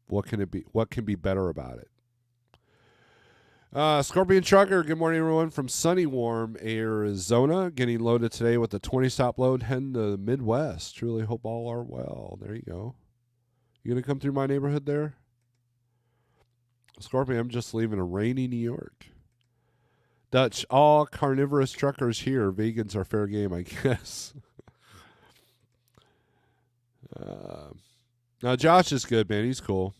What can it be? What can be better about it? Scorpion Trucker, good morning, everyone, from sunny, warm Arizona. Getting loaded today with a 20-stop load heading to the Midwest. Truly hope all are well. There you go. You going to come through my neighborhood there? Scorpion, I'm just leaving a rainy New York. Dutch, all carnivorous truckers here. Vegans are fair game, I guess. Now, Josh is good, man. He's cool.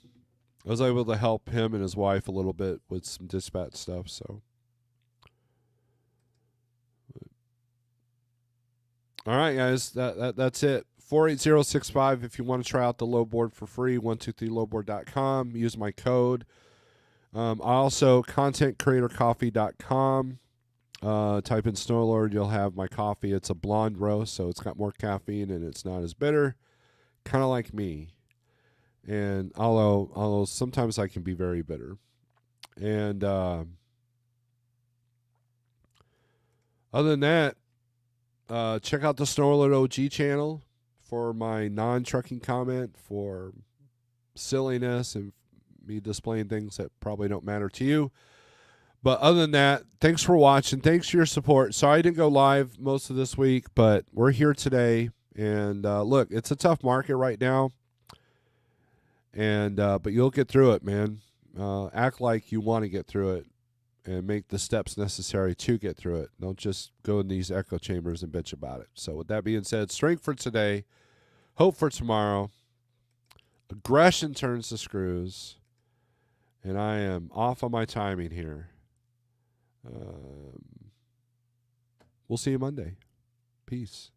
I was able to help him and his wife a little bit with some dispatch stuff, so. All right, guys, that's it. 48065 if you want to try out the load board for free, 123loadboard.com. Use my code. Also, contentcreatorcoffee.com. Type in Snorelord, you'll have my coffee. It's a blonde roast, so it's got more caffeine and it's not as bitter. Kind of like me. And although sometimes I can be very bitter. And other than that, check out the Snorelord OG channel for my non-trucking comment, for silliness and me displaying things that probably don't matter to you. But other than that, thanks for watching. Thanks for your support. Sorry I didn't go live most of this week, but we're here today. And look, it's a tough market right now. And but you'll get through it, man. Act like you want to get through it and make the steps necessary to get through it. Don't just go in these echo chambers and bitch about it. So with that being said, strength for today, hope for tomorrow. Aggression turns the screws. And I am off on my timing here. We'll see you Monday. Peace.